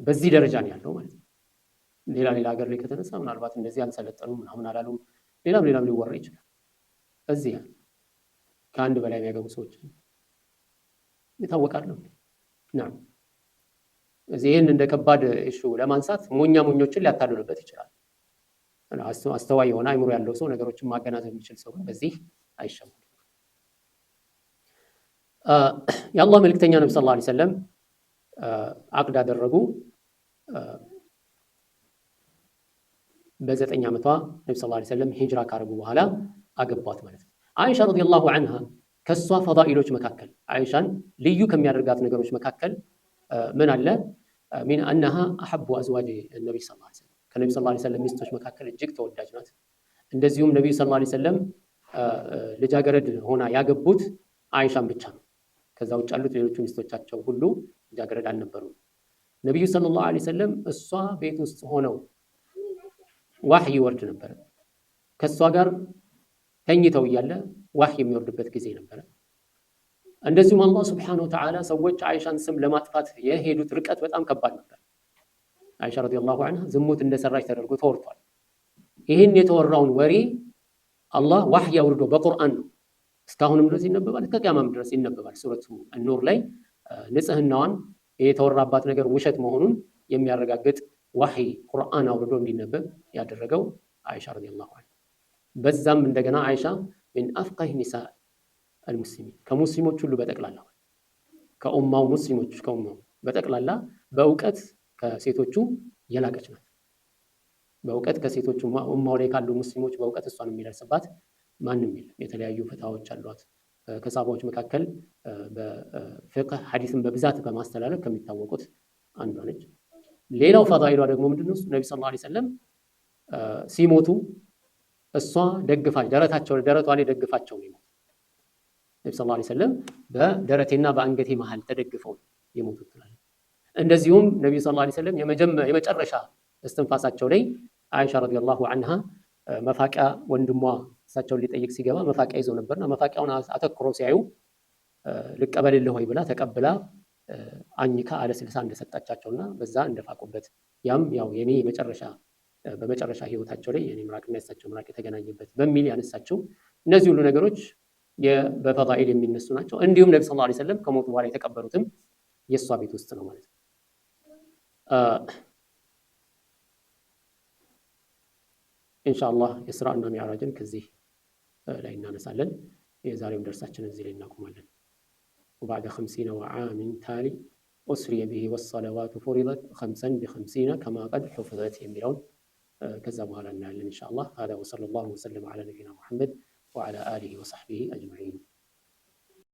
በዚህ ደረጃ ነው ያለው ማለት ነው። ሌላ ሀገር ላይ ከተነሳ ምናልባት እንደዚህ አልሰለጠኑም ምናምን አላሉም ሌላም ሊወራ ይችላል። እዚህ ከአንድ በላይ የሚያገቡ ሰዎች ይታወቃሉ። ናም እዚህን እንደ ከባድ ኢሹ ለማንሳት ሞኞችን ሊያታልሉበት ይችላል። አስተዋይ የሆነ አይምሮ ያለው ሰው ነገሮችን ማገናዘብ የሚችል ሰው በዚህ አይሸማም። የአላህ መልእክተኛ ነብዩ ሰለላሁ ዐለይሂ ወሰለም አቅድ አደረጉ። በ9 ዓመቷ ነብዩ ሰለላሁ ዐለይሂ ወሰለም ሂጅራ ካረጉ በኋላ አገቧት ማለት ነው። አይሻ ረዲየላሁ ዐንሃ ከሷ ፈዳኢሎች መካከል አይሻን ልዩ ከሚያደርጋት ነገሮች መካከል ምን አለ? ሚን አነሃ አሐቡ አዝዋጅ ነብዩ ሰለላሁ ዐለይሂ ወሰለም ከነብዩ ሰለላሁ ዐለይሂ ወሰለም ሚስቶች መካከል እጅግ ተወዳጅ ናት። እንደዚሁም ነብዩ ሰለላሁ ዐለይሂ ወሰለም ልጃገረድ ሆና ያገቡት አይሻን ብቻ ነው። ከዛ ውጭ ያሉት ሌሎቹ ሚስቶቻቸው ሁሉ ልጃገረድ አልነበሩም። ነብዩ ሰለላሁ ዐለይሂ ወሰለም እሷ ቤት ውስጥ ሆነው ዋህይ ይወርድ ነበር። ከሷ ጋር ተኝተው እያለ ዋህይ የሚወርድበት ጊዜ ነበር። እንደዚሁም አላህ ሱብሓነሁ ወተዓላ ሰዎች አይሻን ስም ለማጥፋት የሄዱት ርቀት በጣም ከባድ ነበር። አይሻ ረዲየላሁ ዐንሃ ዝሙት እንደሰራች ተደርጎ ተወርቷል። ይህን የተወራውን ወሬ አላህ ዋህይ አውርዶ በቁርአን ነው እስካሁንም ድረስ ይነበባል፣ ከቂያማም ድረስ ይነበባል። ሱረቱ አን-ኑር ላይ ንጽህናዋን የተወራባት ነገር ውሸት መሆኑን የሚያረጋግጥ ዋህይ ቁርአን አውርዶ እንዲነበብ ያደረገው አይሻ ረዲየላሁ ዐንሃ። በዛም እንደገና አይሻ ምን አፍቃህ ኒሳ አልሙስሊሚን ከሙስሊሞች ሁሉ በጠቅላላ ከኡማው ሙስሊሞች ከኡማው በጠቅላላ በእውቀት ከሴቶቹ የላቀች ናት። በእውቀት ከሴቶቹ ኡማው ላይ ካሉ ሙስሊሞች በእውቀት እሷን የሚደርስባት ማንም የለም። የተለያዩ ፈታዎች አሏት። ከሳባዎች መካከል በፍቅህ ሐዲስን በብዛት በማስተላለፍ ከሚታወቁት አንዷ ነች። ሌላው ፈዳኢሏ ደግሞ ምንድነው? ነብዩ ሰለላሁ ዐለይሂ ወሰለም ሲሞቱ እሷ ደረቷ ላይ ደግፋቸው ነው የሞቱት። ነብዩ ሰለላሁ ዐለይሂ ወሰለም በደረቴና በአንገቴ መሃል ተደግፈው የሞቱት ትላለች። እንደዚሁም ነብዩ ሰለላሁ ዐለይሂ ወሰለም የመጨረሻ እስትንፋሳቸው ላይ አይሻ ረዲየላሁ ዐንሃ መፋቂያ ወንድሟ እሳቸውን ሊጠይቅ ሲገባ መፋቂያ ይዘው ነበርና መፋቂያውን አተኩሮ ሲያዩ ልቀበልልህ ወይ ብላ ተቀብላ አኝካ አለስልሳ እንደሰጣቻቸውና በዛ እንደፋቁበት ያም ያው የኔ በመጨረሻ ህይወታቸው ላይ የኔ ምራቅና የእሳቸው ምራቅ የተገናኘበት በሚል ያነሳቸው እነዚህ ሁሉ ነገሮች በፈዳኢል የሚነሱ ናቸው። እንዲሁም ነብዩ ሰለላሁ ዐለይሂ ወሰለም ከሞቱ በኋላ የተቀበሩትም የሷ ቤት ውስጥ ነው ማለት ነው። ኢንሻአላህ ኢስራእና ሚዕራጅን ከዚህ ላይ እናነሳለን። የዛሬውን ደርሳችን እዚህ ላይ እናቆማለን። وبعد 50 عام تالي أسري به والصلوات فرضت 5 ب50 كما قد حفظت የሚለውን ከዛ በኋላ እናያለን ኢንሻአላህ። هذا وصلى الله وسلم على نبينا محمد وعلى آله وصحبه أجمعين.